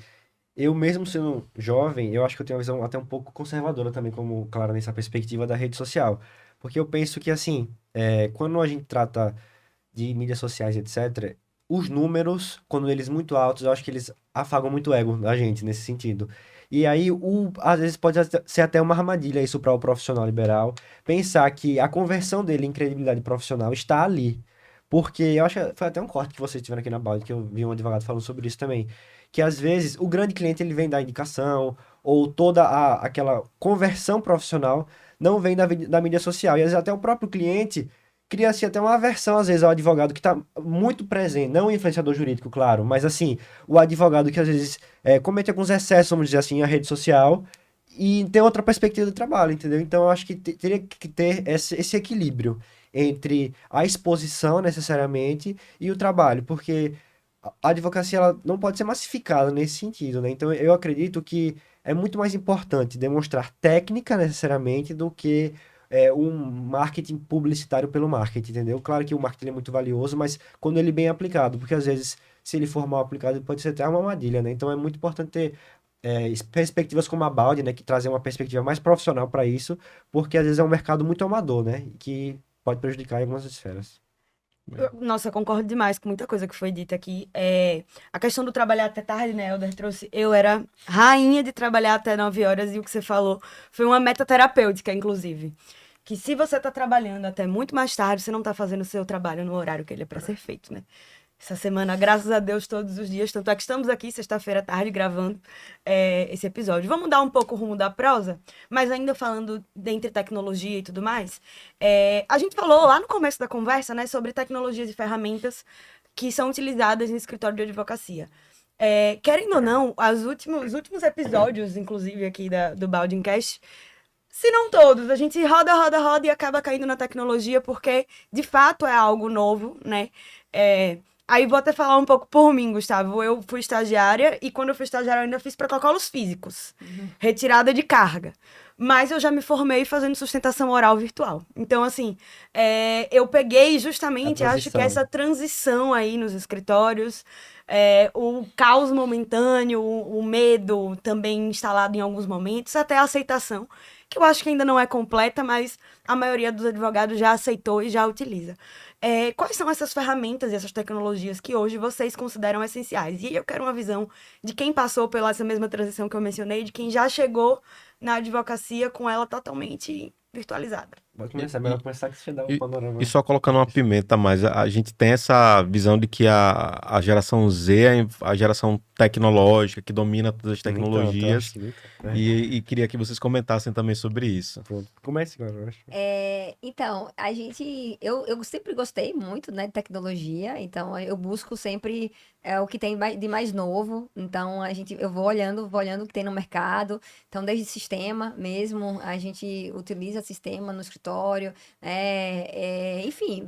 eu mesmo sendo jovem, eu acho que eu tenho uma visão até um pouco conservadora também, como, claro, nessa perspectiva da rede social. Porque eu penso que, assim, quando a gente trata de mídias sociais, etc., os números, quando eles muito altos, eu acho que eles afagam muito o ego da gente nesse sentido. E aí, às vezes, pode ser até uma armadilha isso para o profissional liberal, pensar que a conversão dele em credibilidade profissional está ali. Porque eu acho que foi até um corte que vocês tiveram aqui na Baude, que eu vi um advogado falando sobre isso também. Que às vezes o grande cliente ele vem da indicação, ou toda aquela conversão profissional não vem da mídia social. E às vezes até o próprio cliente cria-se até uma aversão, às vezes, ao advogado que está muito presente, não o influenciador jurídico, claro, mas assim, o advogado que às vezes comete alguns excessos, vamos dizer assim, na rede social e tem outra perspectiva do trabalho, entendeu? Então eu acho que teria que ter esse equilíbrio entre a exposição necessariamente e o trabalho, porque a advocacia ela não pode ser massificada nesse sentido, né? Então eu acredito que é muito mais importante demonstrar técnica necessariamente do que um marketing publicitário pelo marketing, entendeu? Claro que o marketing é muito valioso, mas quando ele é bem aplicado, porque às vezes se ele for mal aplicado ele pode ser até uma armadilha, né? Então é muito importante ter perspectivas como a Balde, né, que trazem uma perspectiva mais profissional para isso, porque às vezes é um mercado muito amador, né, que pode prejudicar em algumas esferas. Nossa, eu concordo demais com muita coisa que foi dita aqui. A questão do trabalhar até tarde, né, Helder trouxe. Eu era rainha de trabalhar até 9 horas e o que você falou foi uma meta terapêutica, inclusive. Que se você tá trabalhando até muito mais tarde, você não tá fazendo o seu trabalho no horário que ele é pra ser feito, né? Essa semana, graças a Deus, todos os dias. Tanto é que estamos aqui, sexta-feira à tarde, gravando esse episódio. Vamos mudar um pouco o rumo da prosa, mas ainda falando dentre tecnologia e tudo mais. A gente falou lá no começo da conversa, né, sobre tecnologias e ferramentas que são utilizadas em escritório de advocacia. Querendo ou não, os últimos episódios, inclusive aqui do Baldingcast, se não todos, a gente roda, roda, roda e acaba caindo na tecnologia porque, de fato, é algo novo, né? Aí vou até falar um pouco por mim, Gustavo. Eu fui estagiária e quando eu fui estagiária eu ainda fiz protocolos físicos, retirada de carga. Mas eu já me formei fazendo sustentação oral virtual. Então, assim, eu peguei justamente, acho que essa transição aí nos escritórios, o caos momentâneo, o medo também instalado em alguns momentos, até a aceitação, que eu acho que ainda não é completa, mas a maioria dos advogados já aceitou e já utiliza. Quais são essas ferramentas e essas tecnologias que hoje vocês consideram essenciais? E eu quero uma visão de quem passou pela essa mesma transição que eu mencionei, de quem já chegou na advocacia com ela totalmente virtualizada. Pode começar, melhor começar que você dá um panorama. E só colocando uma pimenta a mais, a gente tem essa visão de que a geração Z é a geração tecnológica, que domina todas as tecnologias. E queria que vocês comentassem também sobre isso. Pronto. Comece agora, eu acho. Então, eu sempre gostei muito, né, de tecnologia, então eu busco sempre o que tem de mais novo, então eu vou olhando o que tem no mercado, então desde sistema mesmo, a gente utiliza sistema no escritório, enfim,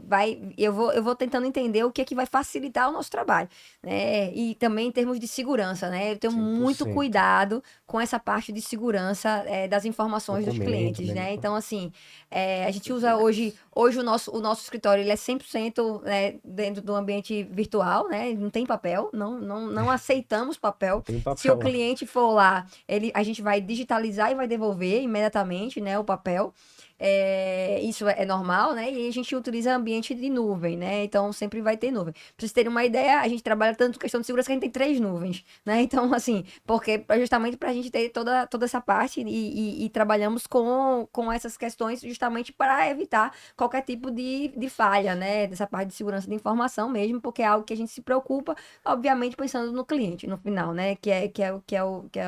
eu vou tentando entender o que é que vai facilitar o nosso trabalho, né, e também em termos de segurança, né, eu tenho muito 100%. cuidado com essa parte de segurança das informações dos Documento, clientes, né? né, então assim, a gente usa hoje o nosso escritório, ele é 100% dentro do ambiente virtual, né? Não tem papel, não aceitamos papel. Tem papel Se o lá. cliente for lá, a gente vai digitalizar e vai devolver imediatamente, né, o papel. Isso é normal, né? E a gente utiliza ambiente de nuvem, né? Então sempre vai ter nuvem. Pra vocês terem uma ideia, a gente trabalha tanto questão de segurança que a gente tem 3 nuvens, né? Então, assim, porque justamente pra gente ter toda essa parte e trabalhamos com essas questões justamente para evitar qualquer tipo de falha, né? Dessa parte de segurança de informação mesmo, porque é algo que a gente se preocupa, obviamente, pensando no cliente, no final, né? Que é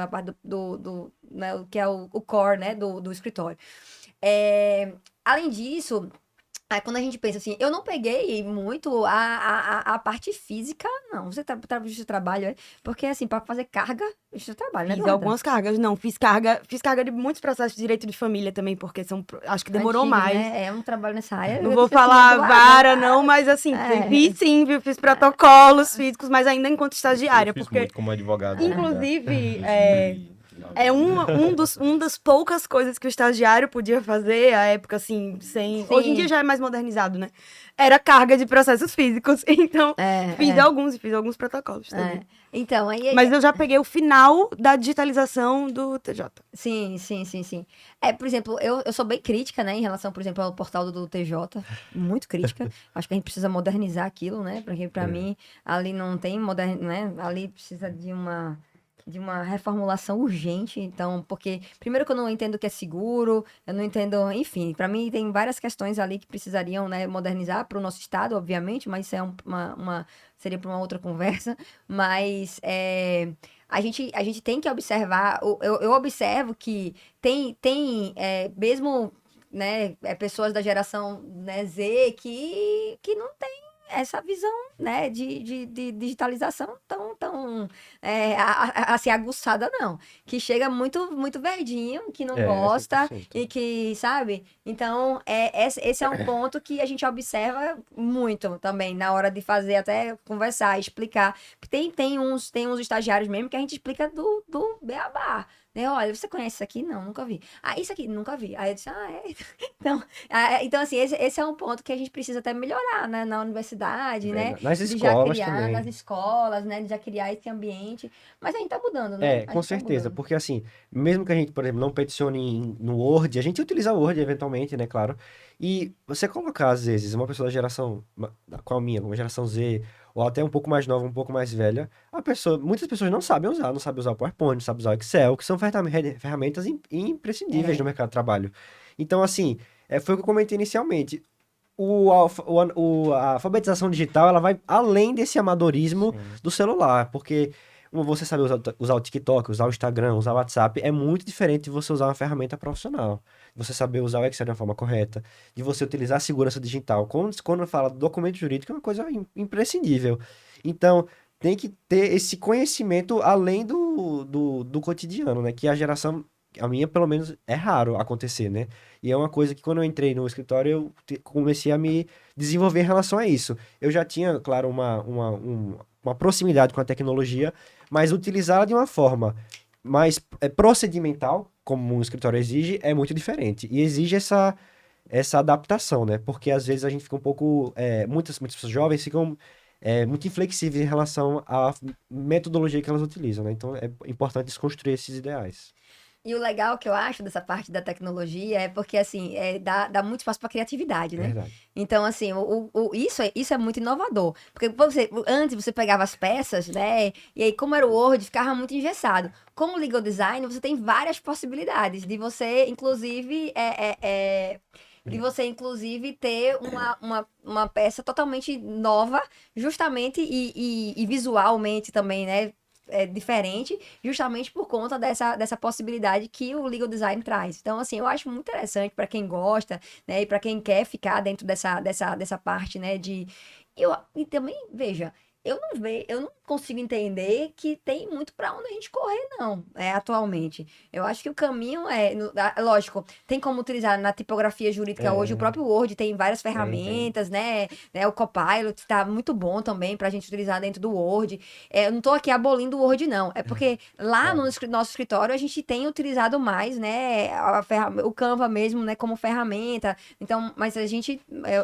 a parte né? Que é o core, né? Do escritório. Além disso, quando a gente pensa assim, eu não peguei muito a parte física, não. Você trabalha, porque assim, para fazer carga, isso trabalho, né? Fiz algumas cargas, não, fiz carga de muitos processos de direito de família também, porque acho que demorou Antigos, mais. né? É um trabalho nessa área. Não vou falar vara, não, mas assim, fiz sim, viu? Fiz protocolos físicos, mas ainda enquanto estagiária, Eu fiz porque muito como advogado. inclusive, um das poucas coisas que o estagiário podia fazer, à época, assim, sem... Sim. Hoje em dia já é mais modernizado, né? Era carga de processos físicos. Então, fiz alguns protocolos também. Então, Mas eu já peguei o final da digitalização do TJ. Sim. Por exemplo, eu sou bem crítica, né, em relação, por exemplo, ao portal do TJ. Muito crítica. Acho que a gente precisa modernizar aquilo, né? Porque, pra mim, ali não tem né? Ali precisa de uma reformulação urgente, então, porque primeiro que eu não entendo o que é seguro, eu não entendo, enfim, para mim tem várias questões ali que precisariam, né, modernizar para o nosso estado, obviamente, mas isso é seria para uma outra conversa, mas a gente tem que observar, eu observo que tem mesmo, né, pessoas da geração, né, Z que não tem essa visão, né, de digitalização tão assim, aguçada, não. Que chega muito verdinho, que não gosta 100%. e que, sabe? Então, esse é um ponto que a gente observa muito também na hora de fazer, até conversar, explicar. Tem uns estagiários mesmo que a gente explica do beabá. Né? Olha, você conhece isso aqui? Não, nunca vi. Isso aqui, nunca vi. Aí eu disse, Então, assim, esse é um ponto que a gente precisa até melhorar, né, na universidade, vontade, né? Nas De já escolas criar, também. nas escolas, né? De já criar esse ambiente. Mas a gente tá mudando, né? A Com gente tá certeza, mudando. porque assim, mesmo que a gente, por exemplo, não peticione no Word, a gente utiliza o Word eventualmente, né, claro. E você colocar, às vezes, uma pessoa da geração, qual a minha, uma geração Z, ou até um pouco mais nova, um pouco mais velha, muitas pessoas não sabem usar o PowerPoint, não sabem usar o Excel, que são ferramentas imprescindíveis É. no mercado de trabalho. Então, assim, foi o que eu comentei inicialmente. A alfabetização digital, ela vai além desse amadorismo Sim. do celular, porque você saber usar o TikTok, usar o Instagram, usar o WhatsApp, é muito diferente de você usar uma ferramenta profissional. Você saber usar o Excel de uma forma correta, de você utilizar a segurança digital. Quando fala do documento jurídico, é uma coisa imprescindível. Então, tem que ter esse conhecimento além do cotidiano, né? Que a minha, pelo menos, é raro acontecer, né? E é uma coisa que quando eu entrei no escritório, comecei a me desenvolver em relação a isso. Eu já tinha, claro, uma proximidade com a tecnologia, mas utilizá-la de uma forma mais procedimental, como um escritório exige, é muito diferente. E exige essa adaptação, né? Porque às vezes a gente fica um pouco. Muitas pessoas jovens ficam muito inflexíveis em relação à metodologia que elas utilizam, né? Então é importante desconstruir esses ideais. E o legal que eu acho dessa parte da tecnologia é porque, assim, dá muito espaço para criatividade, né? Verdade. Então, assim, isso é muito inovador. Porque antes você pegava as peças, né? E aí, como era o Word, ficava muito engessado. Com o Legal Design, você tem várias possibilidades de você, inclusive, ter uma peça totalmente nova, justamente e visualmente também, né? Diferente, justamente por conta dessa possibilidade que o legal design traz. Então, assim, eu acho muito interessante para quem gosta, né, e para quem quer ficar dentro dessa parte, né, e também, veja, eu não consigo entender que tem muito para onde a gente correr, não, atualmente. Eu acho que o caminho lógico, tem como utilizar na tipografia jurídica hoje, o próprio Word tem várias Tem. ferramentas, né, o Copilot está muito bom também para a gente utilizar dentro do Word. Eu não estou aqui abolindo o Word, não. É porque lá no nosso escritório a gente tem utilizado mais, né, o Canva mesmo, né, como ferramenta. Então, mas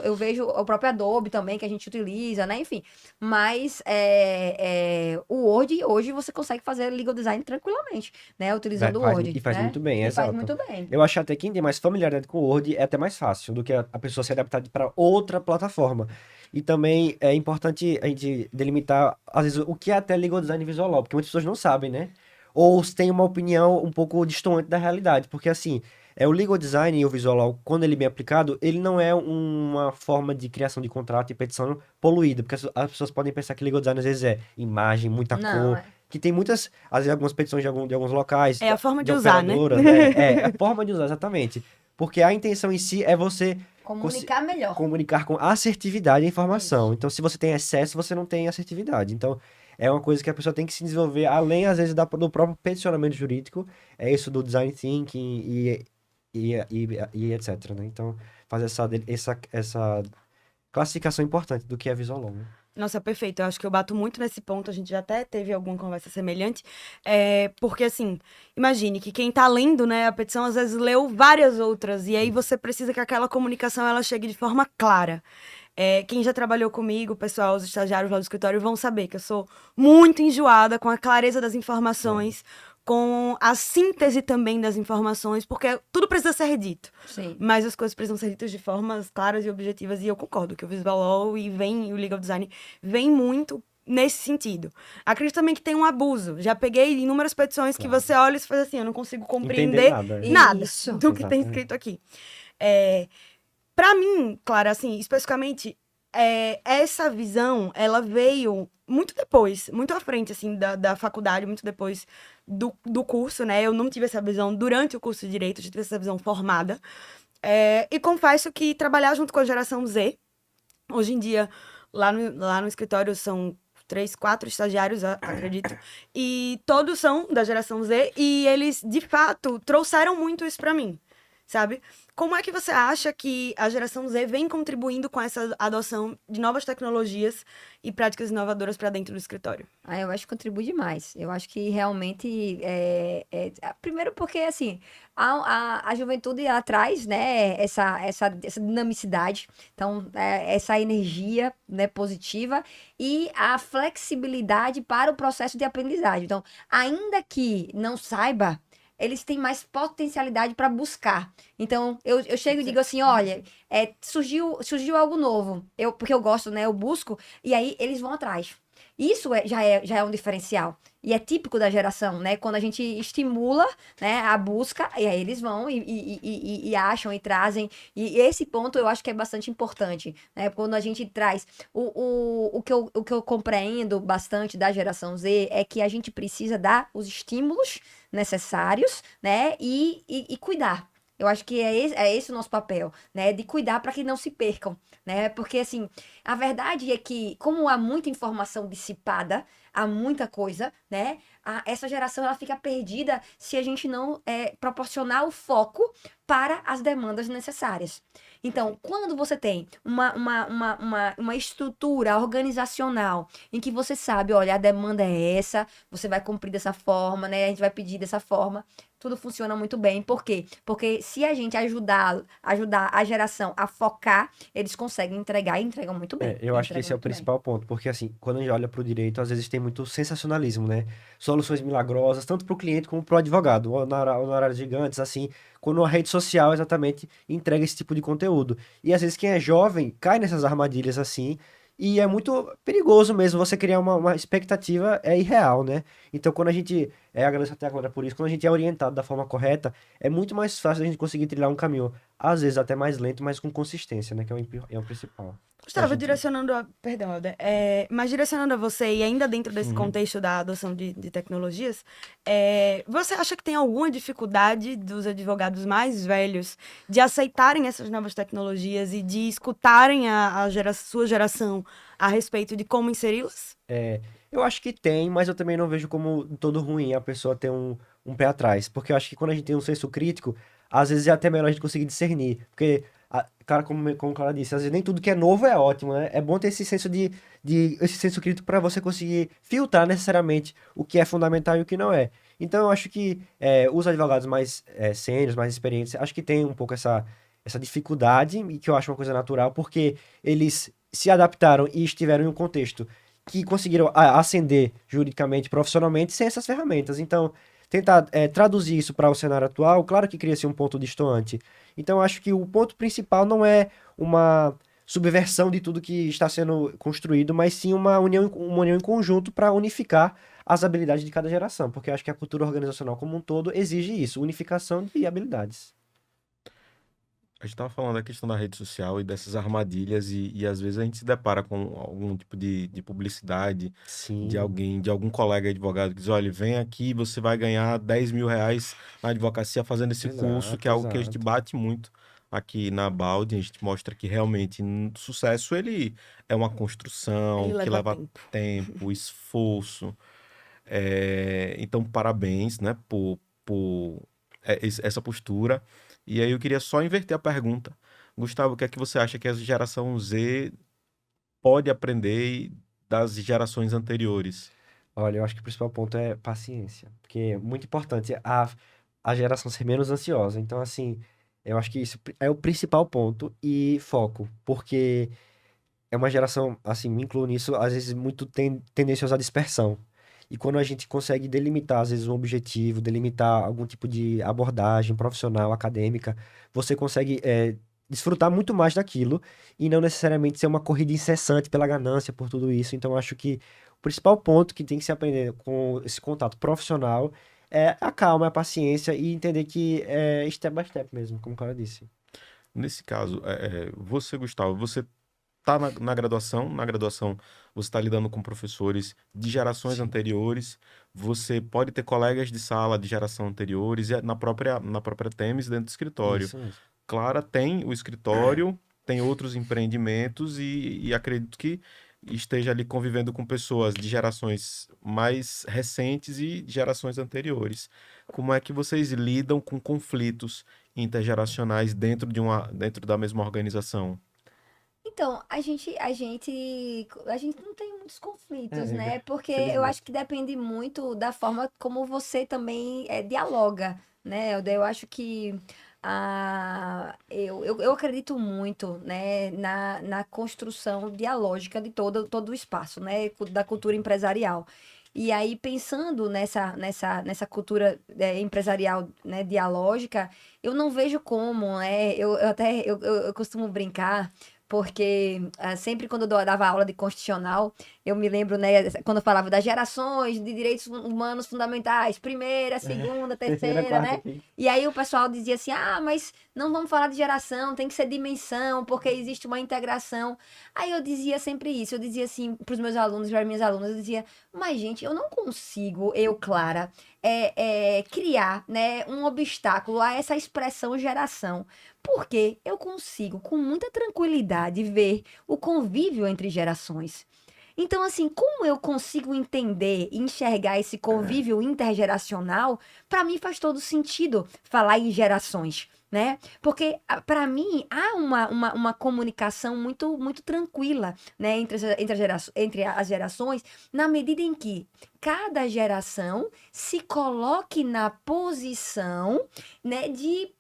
eu vejo o próprio Adobe também que a gente utiliza, né, enfim. Mas o Word, hoje você consegue fazer legal design tranquilamente, né? Utilizando o Word. E faz né? muito bem, E faz exato. muito bem. Eu acho até que quem tem mais familiaridade com o Word é até mais fácil do que a pessoa se adaptar para outra plataforma. E também é importante a gente delimitar, às vezes, o que é até legal design visual, porque muitas pessoas não sabem, né? Ou têm uma opinião um pouco distante da realidade, porque assim, o legal design e o visual, quando ele é bem aplicado, ele não é uma forma de criação de contrato e petição poluída, porque as pessoas podem pensar que legal design às vezes é imagem, muita Não, cor, que tem muitas, às vezes algumas petições de alguns locais, É a forma de de usar, né? operadoras, é a forma de usar, exatamente. Porque a intenção em si é você comunicar melhor. comunicar com assertividade a informação. Isso. Então, se você tem excesso, você não tem assertividade. Então, é uma coisa que a pessoa tem que se desenvolver, além, às vezes, do próprio peticionamento jurídico, é isso do design thinking e etc, né? Então, fazer essa classificação importante do que é visual long, né? Nossa, perfeito. Eu acho que eu bato muito nesse ponto. A gente já até teve alguma conversa semelhante. Porque, assim, imagine que quem tá lendo, né, a petição, às vezes leu várias outras. E aí você precisa que aquela comunicação, ela chegue de forma clara. Quem já trabalhou comigo, pessoal, os estagiários lá do escritório, vão saber que eu sou muito enjoada com a clareza das informações, com a síntese também das informações, porque tudo precisa ser dito. Sim. Mas as coisas precisam ser ditas de formas claras e objetivas, e eu concordo que o Visual Law e o Legal Design vem muito nesse sentido. Acredito também que tem um abuso. Já peguei inúmeras petições que você olha e faz assim, eu não consigo compreender nada Isso. do que tem Exatamente. escrito aqui. Pra mim, Clara, assim, especificamente, essa visão, ela veio muito depois, muito à frente, assim, da faculdade, muito depois do curso, né? Eu não tive essa visão durante o curso de Direito, eu tive essa visão formada. E confesso que trabalhar junto com a geração Z, hoje em dia, lá no escritório são 3, 4 estagiários, acredito, e todos são da geração Z, e eles, de fato, trouxeram muito isso pra mim. sabe? Como é que você acha que a geração Z vem contribuindo com essa adoção de novas tecnologias e práticas inovadoras para dentro do escritório? Eu acho que contribui demais. Eu acho que realmente primeiro porque assim a juventude ela traz, né, essa dinamicidade, então essa energia, né, positiva e a flexibilidade para o processo de aprendizagem. Então, ainda que não saiba, eles têm mais potencialidade para buscar. Então, eu chego e digo assim, olha, surgiu algo novo. Porque eu gosto, né? Eu busco, e aí eles vão atrás. Isso já é um diferencial. E é típico da geração, né? Quando a gente estimula, né, a busca, e aí eles vão e acham e trazem. E esse ponto eu acho que é bastante importante, né? Quando a gente traz. O que eu compreendo bastante da geração Z é que a gente precisa dar os estímulos necessários, né? E cuidar. Eu acho que é esse o nosso papel, né? De cuidar para que não se percam, né? Porque, assim, a verdade é que, como há muita informação dissipada, há muita coisa, né? Essa geração ela fica perdida se a gente não proporcionar o foco para as demandas necessárias. Então, quando você tem uma estrutura organizacional em que você sabe, olha, a demanda é essa, você vai cumprir dessa forma, né? A gente vai pedir dessa forma. Tudo funciona muito bem. Por quê? Porque se a gente ajudar a geração a focar, eles conseguem entregar e entregam muito bem. Eu acho que Entregam esse é o muito bem. principal ponto, porque assim, quando a gente olha para o direito, às vezes tem muito sensacionalismo, né? Soluções milagrosas, tanto para o cliente como para o advogado, honorários gigantes, assim, quando a rede social exatamente entrega esse tipo de conteúdo. E às vezes quem é jovem cai nessas armadilhas assim, e é muito perigoso mesmo você criar uma expectativa irreal, né? Então quando a gente, agradeço até agora por isso, quando a gente é orientado da forma correta, é muito mais fácil a gente conseguir trilhar um caminho, às vezes até mais lento, mas com consistência, né? Que é o principal. A Gustavo, gente... direcionando a. Perdão, Helder. Mas direcionando a você, e ainda dentro desse Uhum. contexto da adoção de tecnologias, você acha que tem alguma dificuldade dos advogados mais velhos de aceitarem essas novas tecnologias e de escutarem sua geração a respeito de como inseri-las? Eu acho que tem, mas eu também não vejo como todo ruim a pessoa ter um pé atrás. Porque eu acho que quando a gente tem um senso crítico, às vezes é até melhor a gente conseguir discernir. Porque, cara, como o Clara disse, às vezes nem tudo que é novo é ótimo, né? É bom ter esse senso esse senso crítico para você conseguir filtrar necessariamente o que é fundamental e o que não é. Então, eu acho que os advogados mais sêniores, mais experientes, acho que tem um pouco essa dificuldade, e que eu acho uma coisa natural, porque eles se adaptaram e estiveram em um contexto que conseguiram ascender juridicamente, profissionalmente, sem essas ferramentas. Então, tentar traduzir isso para o cenário atual, claro que cria-se um ponto distoante. Então, eu acho que o ponto principal não é uma subversão de tudo que está sendo construído, mas sim uma união em conjunto para unificar as habilidades de cada geração, porque eu acho que a cultura organizacional como um todo exige isso, unificação de habilidades. A gente estava falando da questão da rede social e dessas armadilhas, e às vezes a gente se depara com algum tipo de publicidade de Sim, alguém, de algum colega advogado que diz: olha, vem aqui, você vai ganhar R$ 10.000 na advocacia fazendo esse curso, que exato, é algo que a gente exato. bate muito aqui na Balde. A gente mostra que realmente sucesso ele é uma Ele construção que leva leva tempo. tempo, esforço. Então, parabéns, né, por essa postura. E aí eu queria só inverter a pergunta. Gustavo, o que é que você acha que a geração Z pode aprender das gerações anteriores? Olha, eu acho que o principal ponto é paciência, porque é muito importante a geração ser menos ansiosa. Então, assim, eu acho que isso é o principal ponto e foco, porque é uma geração, assim, me incluo nisso, às vezes muito tendenciosa à dispersão. E quando a gente consegue delimitar, às vezes, um objetivo, delimitar algum tipo de abordagem profissional, acadêmica, você consegue desfrutar muito mais daquilo e não necessariamente ser uma corrida incessante pela ganância, por tudo isso. Então, eu acho que o principal ponto que tem que se aprender com esse contato profissional é a calma, a paciência e entender que é step by step mesmo, como o cara disse. Nesse caso, você, Gustavo, você está na graduação você está lidando com professores de gerações Sim, anteriores, você pode ter colegas de sala de geração anteriores, e na própria Temis dentro do escritório. isso mesmo. Clara tem o escritório, tem outros empreendimentos, e acredito que esteja ali convivendo com pessoas de gerações mais recentes e gerações anteriores. Como é que vocês lidam com conflitos intergeracionais dentro da mesma organização? Então, a gente não tem muitos conflitos, né? Porque eu Felizmente. acho que depende muito da forma como você também dialoga, né? Eu acho que eu acredito muito, né, na construção dialógica de todo o espaço, né? Da cultura empresarial. E aí, pensando nessa cultura empresarial, né, dialógica, eu não vejo como, né? Eu costumo brincar. Porque sempre quando eu dava aula de constitucional, eu me lembro, né, quando eu falava das gerações de direitos humanos fundamentais, primeira, segunda, Terceira, terceira, quarta, né? quinta. E aí o pessoal dizia assim: ah, mas não vamos falar de geração, tem que ser dimensão, porque existe uma integração. Aí eu dizia sempre isso, eu dizia assim para os meus alunos, para as minhas alunas, eu dizia: mas gente, eu não consigo, eu, Clara, criar, né, um obstáculo a essa expressão geração. Porque eu consigo, com muita tranquilidade, ver o convívio entre gerações. Então, assim, como eu consigo entender e enxergar esse convívio intergeracional, para mim faz todo sentido falar em gerações, né? Porque, para mim, há uma comunicação muito tranquila, né, entre as gerações, na medida em que cada geração se coloque na posição, né, de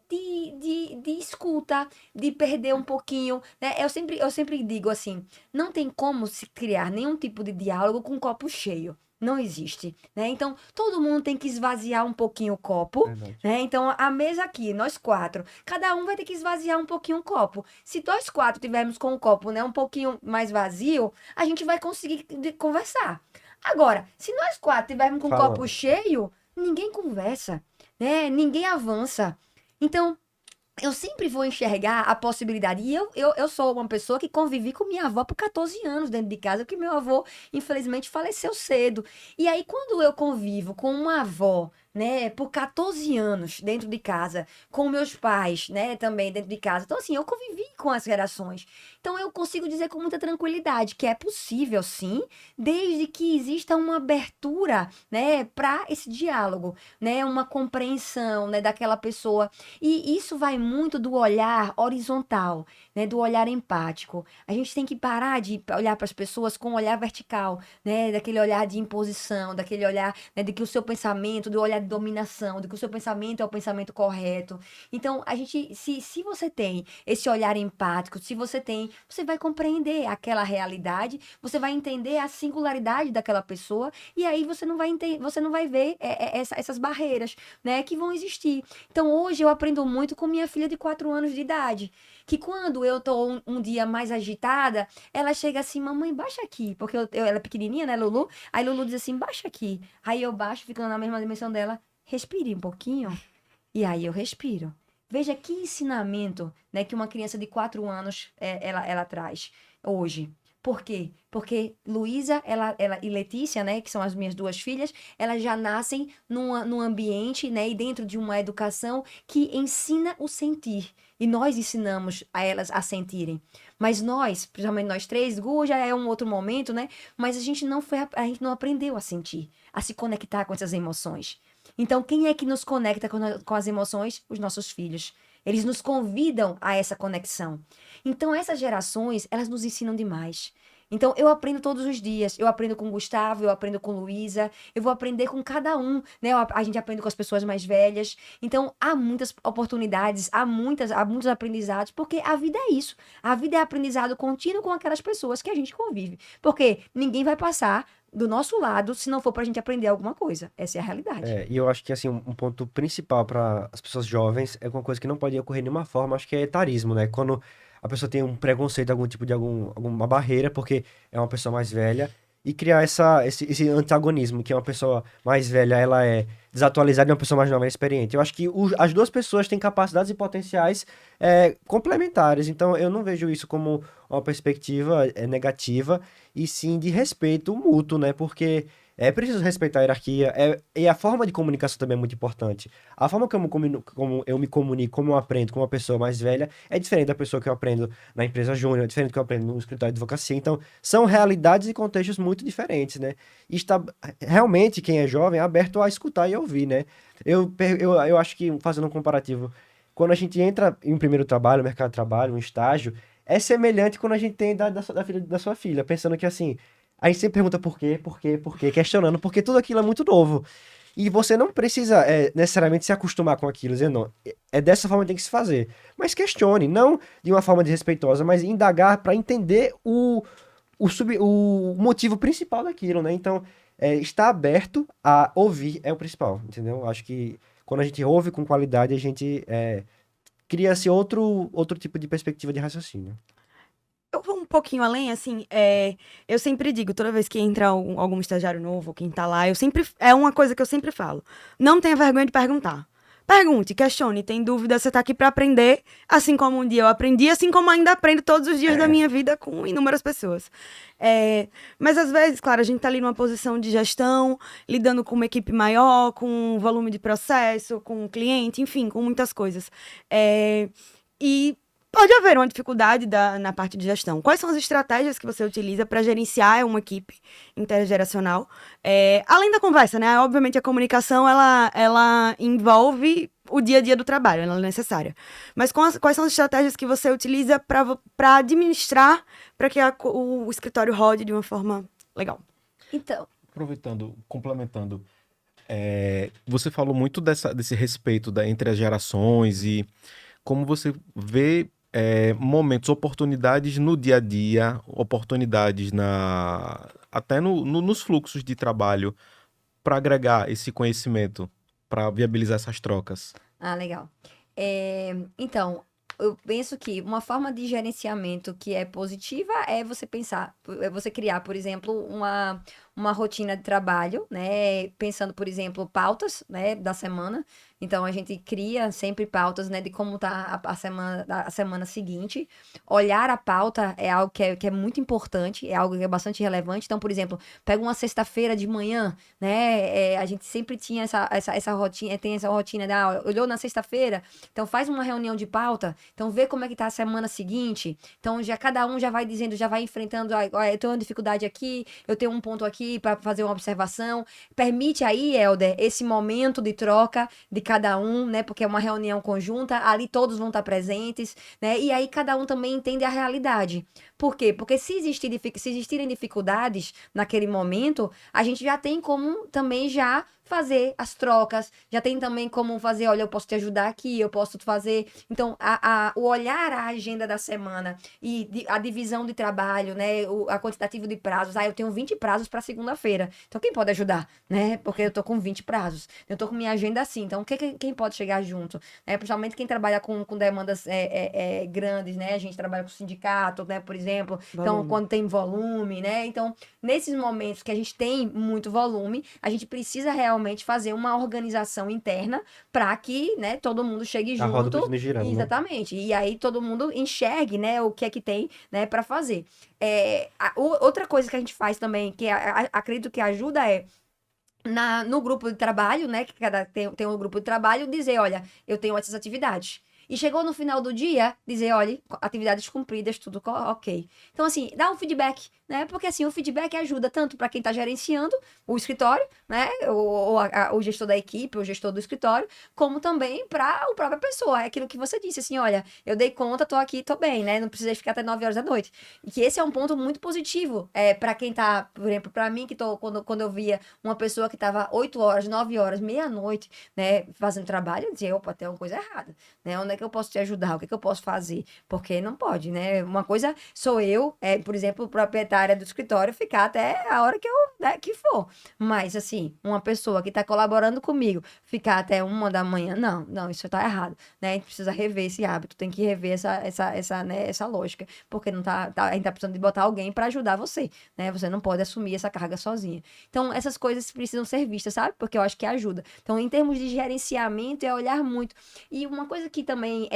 escuta, de perder um pouquinho, né? Eu sempre digo assim, não tem como se criar nenhum tipo de diálogo com um copo cheio. Não existe, né? Então, todo mundo tem que esvaziar um pouquinho o copo, Verdade. né? Então, a mesa aqui, nós quatro, cada um vai ter que esvaziar um pouquinho o copo. Se nós quatro tivermos com o copo, né, um pouquinho mais vazio, a gente vai conseguir conversar. Agora, se nós quatro tivermos com o copo Falando. cheio, ninguém conversa, né? Ninguém avança. Então, eu sempre vou enxergar a possibilidade. E eu sou uma pessoa que convivi com minha avó por 14 anos dentro de casa, porque meu avô, infelizmente, faleceu cedo. E aí, quando eu convivo com uma avó, né, por 14 anos dentro de casa, com meus pais, né, também dentro de casa. Então, assim, eu convivi com as gerações. Então, eu consigo dizer com muita tranquilidade que é possível, sim, desde que exista uma abertura, né, para esse diálogo, né, uma compreensão, né, daquela pessoa. E isso vai muito do olhar horizontal, né, do olhar empático. A gente tem que parar de olhar para as pessoas com um olhar vertical, né, daquele olhar de imposição, daquele olhar, né, de que o seu pensamento, do olhar de dominação, de que o seu pensamento é o pensamento correto. Então, se você tem esse olhar empático, se você tem, você vai compreender aquela realidade, você vai entender a singularidade daquela pessoa e aí você não vai ver essas barreiras, né, que vão existir. Então, hoje eu aprendo muito com minha filha de 4 anos de idade, que quando eu tô um dia mais agitada, ela chega assim: mamãe, baixa aqui, porque ela é pequenininha, né, Lulu? Aí Lulu diz assim: baixa aqui. Aí eu baixo, ficando na mesma dimensão dela, respire um pouquinho, e aí eu respiro. Veja que ensinamento, né, que uma criança de 4 anos ela traz hoje. Por quê? Porque Luísa ela e Letícia, né, que são as minhas duas filhas, elas já nascem num ambiente, né, e dentro de uma educação que ensina o sentir. E nós ensinamos a elas a sentirem. Mas nós, principalmente nós três, Gu já é um outro momento, né? Mas a gente não aprendeu a sentir, a se conectar com essas emoções. Então, quem é que nos conecta com as emoções? Os nossos filhos. Eles nos convidam a essa conexão. Então, essas gerações, elas nos ensinam demais. Então, eu aprendo todos os dias. Eu aprendo com o Gustavo, eu aprendo com Luísa, eu vou aprender com cada um, né? A gente aprende com as pessoas mais velhas. Então, há muitas oportunidades, há muitos aprendizados, porque a vida é isso. A vida é aprendizado contínuo com aquelas pessoas que a gente convive. Porque ninguém vai passar do nosso lado se não for pra gente aprender alguma coisa. Essa é a realidade. E eu acho que assim, um ponto principal para as pessoas jovens é uma coisa que não pode ocorrer de nenhuma forma, acho que é etarismo, né? Quando a pessoa tem um preconceito, algum tipo de alguma barreira, porque é uma pessoa mais velha, e criar esse antagonismo, que é uma pessoa mais velha, ela é desatualizada e uma pessoa mais nova é experiente. Eu acho que as duas pessoas têm capacidades e potenciais complementares, então eu não vejo isso como uma perspectiva negativa, e sim de respeito mútuo, né? Porque É preciso respeitar a hierarquia, e a forma de comunicação também é muito importante. A forma como eu me comunico, como eu aprendo com uma pessoa mais velha, é diferente da pessoa que eu aprendo na empresa júnior, é diferente do que eu aprendo no escritório de advocacia. Então, são realidades e contextos muito diferentes, né? E está, realmente, quem é jovem é aberto a escutar e ouvir, né? Eu acho que, fazendo um comparativo, quando a gente entra em um primeiro trabalho, mercado de trabalho, um estágio, é semelhante quando a gente tem a idade da sua filha, pensando que assim, a gente sempre pergunta por quê, questionando, porque tudo aquilo é muito novo. E você não precisa necessariamente se acostumar com aquilo, dizendo, não, é dessa forma que tem que se fazer. Mas questione, não de uma forma desrespeitosa, mas indagar para entender o motivo principal daquilo, né? Então, estar aberto a ouvir é o principal, entendeu? Acho que quando a gente ouve com qualidade, a gente cria-se outro tipo de perspectiva de raciocínio. Eu vou um pouquinho além, assim, eu sempre digo, toda vez que entra algum estagiário novo, quem tá lá, é uma coisa que eu sempre falo, não tenha vergonha de perguntar. Pergunte, questione, tem dúvida, você tá aqui pra aprender, assim como um dia eu aprendi, assim como ainda aprendo todos os dias da minha vida com inúmeras pessoas. Mas às vezes, claro, a gente tá ali numa posição de gestão, lidando com uma equipe maior, com um volume de processo, com um cliente, enfim, com muitas coisas. E pode haver uma dificuldade na parte de gestão. Quais são as estratégias que você utiliza para gerenciar uma equipe intergeracional? Além da conversa, né? Obviamente a comunicação, ela envolve o dia a dia do trabalho, ela é necessária. Mas quais são as estratégias que você utiliza para administrar, para que o escritório rode de uma forma legal? Então, Aproveitando, complementando, você falou muito desse respeito entre as gerações e como você vê momentos, oportunidades no dia a dia, oportunidades até nos fluxos de trabalho para agregar esse conhecimento, para viabilizar essas trocas. legal. Então, eu penso que uma forma de gerenciamento que é positiva é você você criar, por exemplo, uma rotina de trabalho, né? Pensando, por exemplo, pautas, né, da semana. Então, a gente cria sempre pautas, né, de como tá a semana seguinte. Olhar a pauta é algo que é muito importante, é algo que é bastante relevante. Então, por exemplo, pega uma sexta-feira de manhã, né? A gente sempre tinha essa rotina, tem essa rotina, olhou na sexta-feira, então faz uma reunião de pauta, então vê como é que tá a semana seguinte. Então, cada um já vai dizendo, já vai enfrentando, eu tenho uma dificuldade aqui, eu tenho um ponto aqui para fazer uma observação. Permite aí, Helder, esse momento de troca de cada um, né? Porque é uma reunião conjunta, ali todos vão estar presentes, né? E aí cada um também entende a realidade. Por quê? Porque se existirem dificuldades naquele momento, a gente já tem como também já fazer as trocas, já tem também como fazer, olha, eu posso te ajudar aqui, eu posso fazer. Então, o olhar a agenda da semana e a divisão de trabalho, né, a quantitativo de prazos. Eu tenho 20 prazos para segunda-feira. Então, quem pode ajudar, né? Porque eu tô com 20 prazos. Eu tô com minha agenda assim. Então, quem pode chegar junto? Principalmente quem trabalha com demandas grandes, né? A gente trabalha com sindicato, né, por exemplo. Então, quando tem volume, né? Então, nesses momentos que a gente tem muito volume, a gente precisa realmente fazer uma organização interna para que, né, todo mundo chegue junto. A roda continua girando, né? Exatamente. E aí todo mundo enxergue, né, o que é que tem, né, para fazer. Outra coisa que a gente faz também, que acredito que ajuda no grupo de trabalho, né, que tem um grupo de trabalho, dizer, olha, eu tenho essas atividades. E chegou no final do dia, dizer, olha, atividades cumpridas, tudo ok. Então, assim, dá um feedback, né? Porque, assim, o feedback ajuda tanto para quem está gerenciando o escritório, né? O gestor da equipe, o gestor do escritório, como também para a própria pessoa. É aquilo que você disse, assim, olha, eu dei conta, tô aqui, tô bem, né? Não precisei ficar até 9 horas da noite. E que esse é um ponto muito positivo para quem tá, por exemplo, para mim, que quando eu via uma pessoa que estava 8 horas, 9 horas, meia-noite, né, fazendo trabalho, eu dizia, opa, tem uma coisa errada, né? Onde é que eu posso te ajudar? O que é que eu posso fazer? Porque não pode, né? Uma coisa sou eu, por exemplo, proprietária do escritório, ficar até a hora que for. Mas, assim, uma pessoa que está colaborando comigo, ficar até 1 da manhã, não, isso tá errado, né? A gente precisa rever esse hábito, tem que rever essa lógica, porque não a gente tá precisando de botar alguém para ajudar você, né? Você não pode assumir essa carga sozinha. Então, essas coisas precisam ser vistas, sabe? Porque eu acho que ajuda. Então, em termos de gerenciamento, é olhar muito. E uma coisa que também também,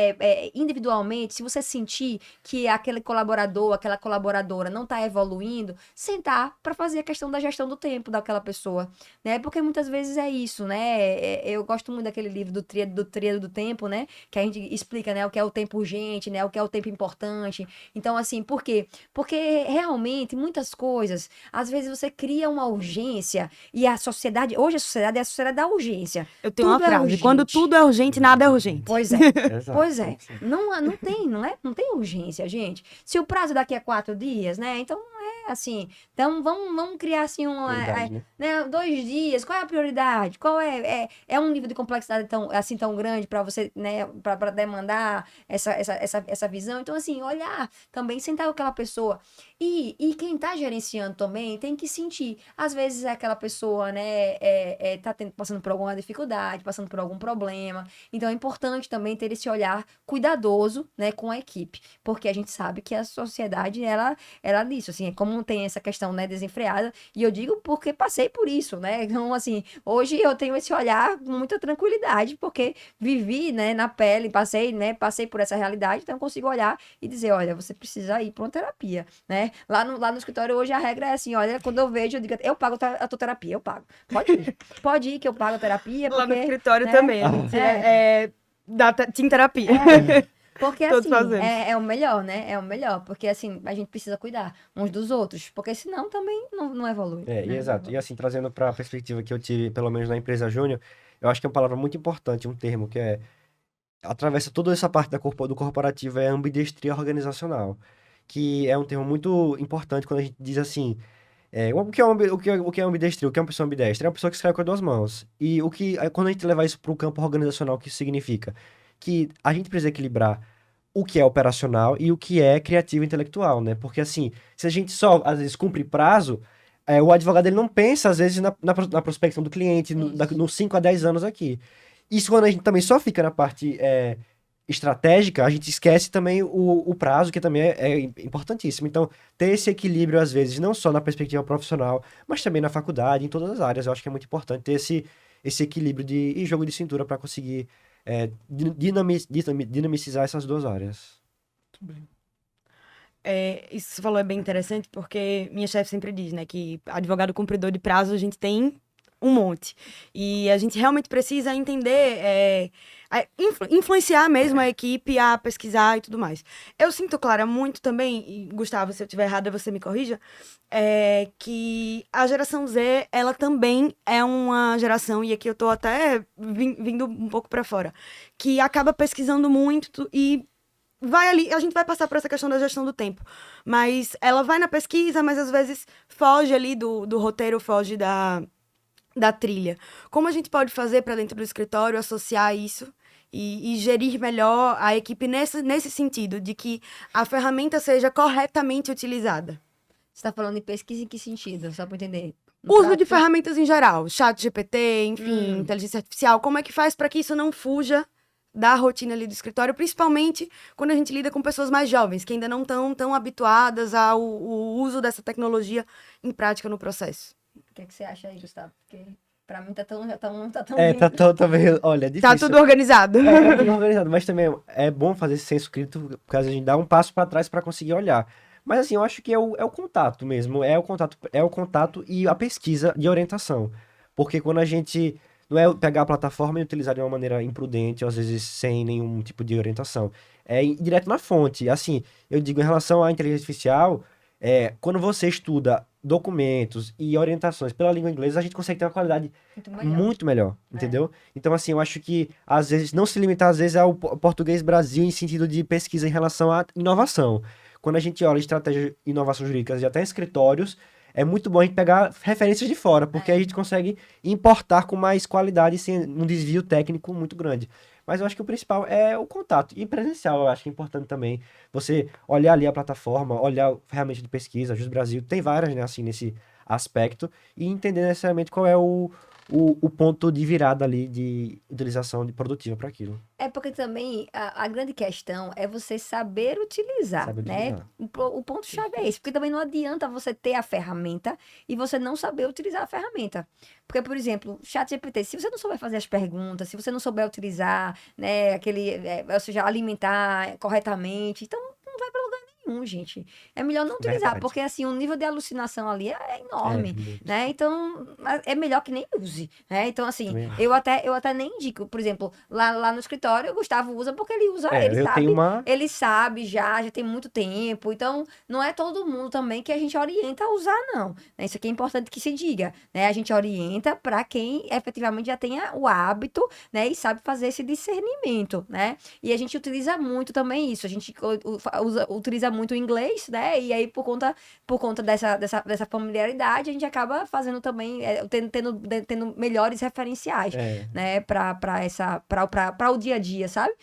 individualmente, se você sentir que aquele colaborador, aquela colaboradora não está evoluindo, sentar para fazer a questão da gestão do tempo daquela pessoa, né? Porque muitas vezes é isso, né? Eu gosto muito daquele livro do Tríado do Tempo, né? Que a gente explica, né? O que é o tempo urgente, né? O que é o tempo importante. Então, assim, por quê? Porque realmente, muitas coisas, às vezes você cria uma urgência e a sociedade, hoje a sociedade é a sociedade da urgência. Eu tenho Tudo uma frase: urgente. quando tudo é urgente, nada é urgente. Pois é. Exato. Pois é. Não tem, não é? Não tem urgência, gente. Se o prazo daqui a 4 dias, né? Então não é assim. Então vamos criar assim Verdade, né? né? 2 dias. Qual é a prioridade? Qual é um nível de complexidade tão grande para você, né? Para demandar essa visão. Então assim, olhar também, sentar com aquela pessoa e quem tá gerenciando também tem que sentir. Às vezes aquela pessoa, né? Passando por alguma dificuldade, passando por algum problema. Então é importante também ter esse olhar cuidadoso, né, com a equipe, porque a gente sabe que a sociedade, ela disso, assim, como tem essa questão, né, desenfreada, e eu digo porque passei por isso, né, então, assim, hoje eu tenho esse olhar com muita tranquilidade, porque vivi, né, na pele, passei por essa realidade, então eu consigo olhar e dizer, olha, você precisa ir para uma terapia, né, lá no escritório hoje a regra é assim, olha, quando eu vejo, eu digo, eu pago a tua terapia, eu pago, pode ir que eu pago a terapia, Lá no porque, escritório né, também, a gente dá team terapia. porque Todos assim, fazemos. é o melhor, né? É o melhor, porque assim, a gente precisa cuidar uns dos outros, porque senão também não evolui. É, e né? exato. E assim, trazendo para a perspectiva que eu tive, pelo menos na empresa Júnior, eu acho que é uma palavra muito importante, um termo que atravessa toda essa parte do corporativo, é ambidestria organizacional, que é um termo muito importante quando a gente diz assim, o que é ambidestria? O que é uma pessoa ambidestra? É uma pessoa que escreve com as duas mãos. E quando a gente levar isso para o campo organizacional, o que isso significa? Que a gente precisa equilibrar o que é operacional e o que é criativo e intelectual, né? Porque assim, se a gente só, às vezes, cumpre prazo, o advogado ele não pensa, às vezes, na prospecção do cliente, nos 5 a 10 anos aqui. Isso quando a gente também só fica na parte estratégica, a gente esquece também o prazo, que também é importantíssimo. Então, ter esse equilíbrio, às vezes, não só na perspectiva profissional, mas também na faculdade, em todas as áreas. Eu acho que é muito importante ter esse equilíbrio e jogo de cintura para conseguir dinamizar essas duas áreas. Isso que você falou é bem interessante, porque minha chefe sempre diz, né, que advogado cumpridor de prazo a gente tem um monte. E a gente realmente precisa entender, influenciar mesmo a equipe a pesquisar e tudo mais. Eu sinto, Clara, muito também, e Gustavo, se eu estiver errada, você me corrija, que a geração Z, ela também é uma geração, e aqui eu tô até vindo um pouco para fora, que acaba pesquisando muito e vai ali, a gente vai passar por essa questão da gestão do tempo, mas ela vai na pesquisa, mas às vezes foge ali do roteiro, foge da trilha. Como a gente pode fazer para dentro do escritório associar isso e gerir melhor a equipe nesse sentido, de que a ferramenta seja corretamente utilizada? Você está falando em pesquisa em que sentido? Só para entender. Uso de ferramentas em geral, chat GPT, enfim, inteligência artificial, como é que faz para que isso não fuja da rotina ali do escritório, principalmente quando a gente lida com pessoas mais jovens, que ainda não estão tão habituadas ao uso dessa tecnologia em prática no processo. O que você acha aí, Gustavo? Porque para mim tá tão Também, olha, é difícil. Tá tudo organizado. Tá tudo organizado, mas também é bom fazer esse senso crítico, porque às vezes a gente dá um passo para trás para conseguir olhar. Mas assim, eu acho que é o contato mesmo, é o contato e a pesquisa de orientação. Porque quando a gente não é pegar a plataforma e utilizar de uma maneira imprudente, ou às vezes sem nenhum tipo de orientação. É ir direto na fonte. Assim, eu digo em relação à inteligência artificial, quando você estuda documentos e orientações pela língua inglesa, a gente consegue ter uma qualidade muito melhor, entendeu? Então, assim, eu acho que, às vezes, não se limitar, às vezes, ao português Brasil em sentido de pesquisa em relação à inovação. Quando a gente olha estratégia de inovação jurídica e até escritórios, é muito bom a gente pegar referências de fora, porque a gente consegue importar com mais qualidade sem um desvio técnico muito grande. Mas eu acho que o principal é o contato. E presencial, eu acho que é importante também. Você olhar ali a plataforma, olhar a ferramenta de pesquisa, Jus Brasil, tem várias, né, assim, nesse aspecto, e entender necessariamente qual é o o ponto de virada ali de utilização de produtiva para aquilo. É porque também a grande questão é você saber utilizar, Saber né? utilizar. O ponto-chave é esse, porque também não adianta você ter a ferramenta e você não saber utilizar a ferramenta. Porque, por exemplo, ChatGPT, se você não souber fazer as perguntas, se você não souber utilizar, né, ou seja, alimentar corretamente, então não vai para lugar nenhum, gente. É melhor não utilizar, Verdade. porque assim, o nível de alucinação ali é enorme, Muito. né? Então, é melhor que nem use, né? Então, assim, Também acho. eu até nem indico, por exemplo, lá no escritório, o Gustavo usa porque ele Eu tenho sabe, uma. ele sabe já tem muito tempo, então não é todo mundo também que a gente orienta a usar, não, né? Isso aqui é importante que se diga, né? A gente orienta para quem efetivamente já tenha o hábito, né? E sabe fazer esse discernimento, né? E a gente utiliza muito também isso, a gente utiliza muito o inglês, né? E aí, por conta dessa familiaridade, a gente acaba fazendo também, tendo melhores referenciais, É, né, para o dia a dia, sabe?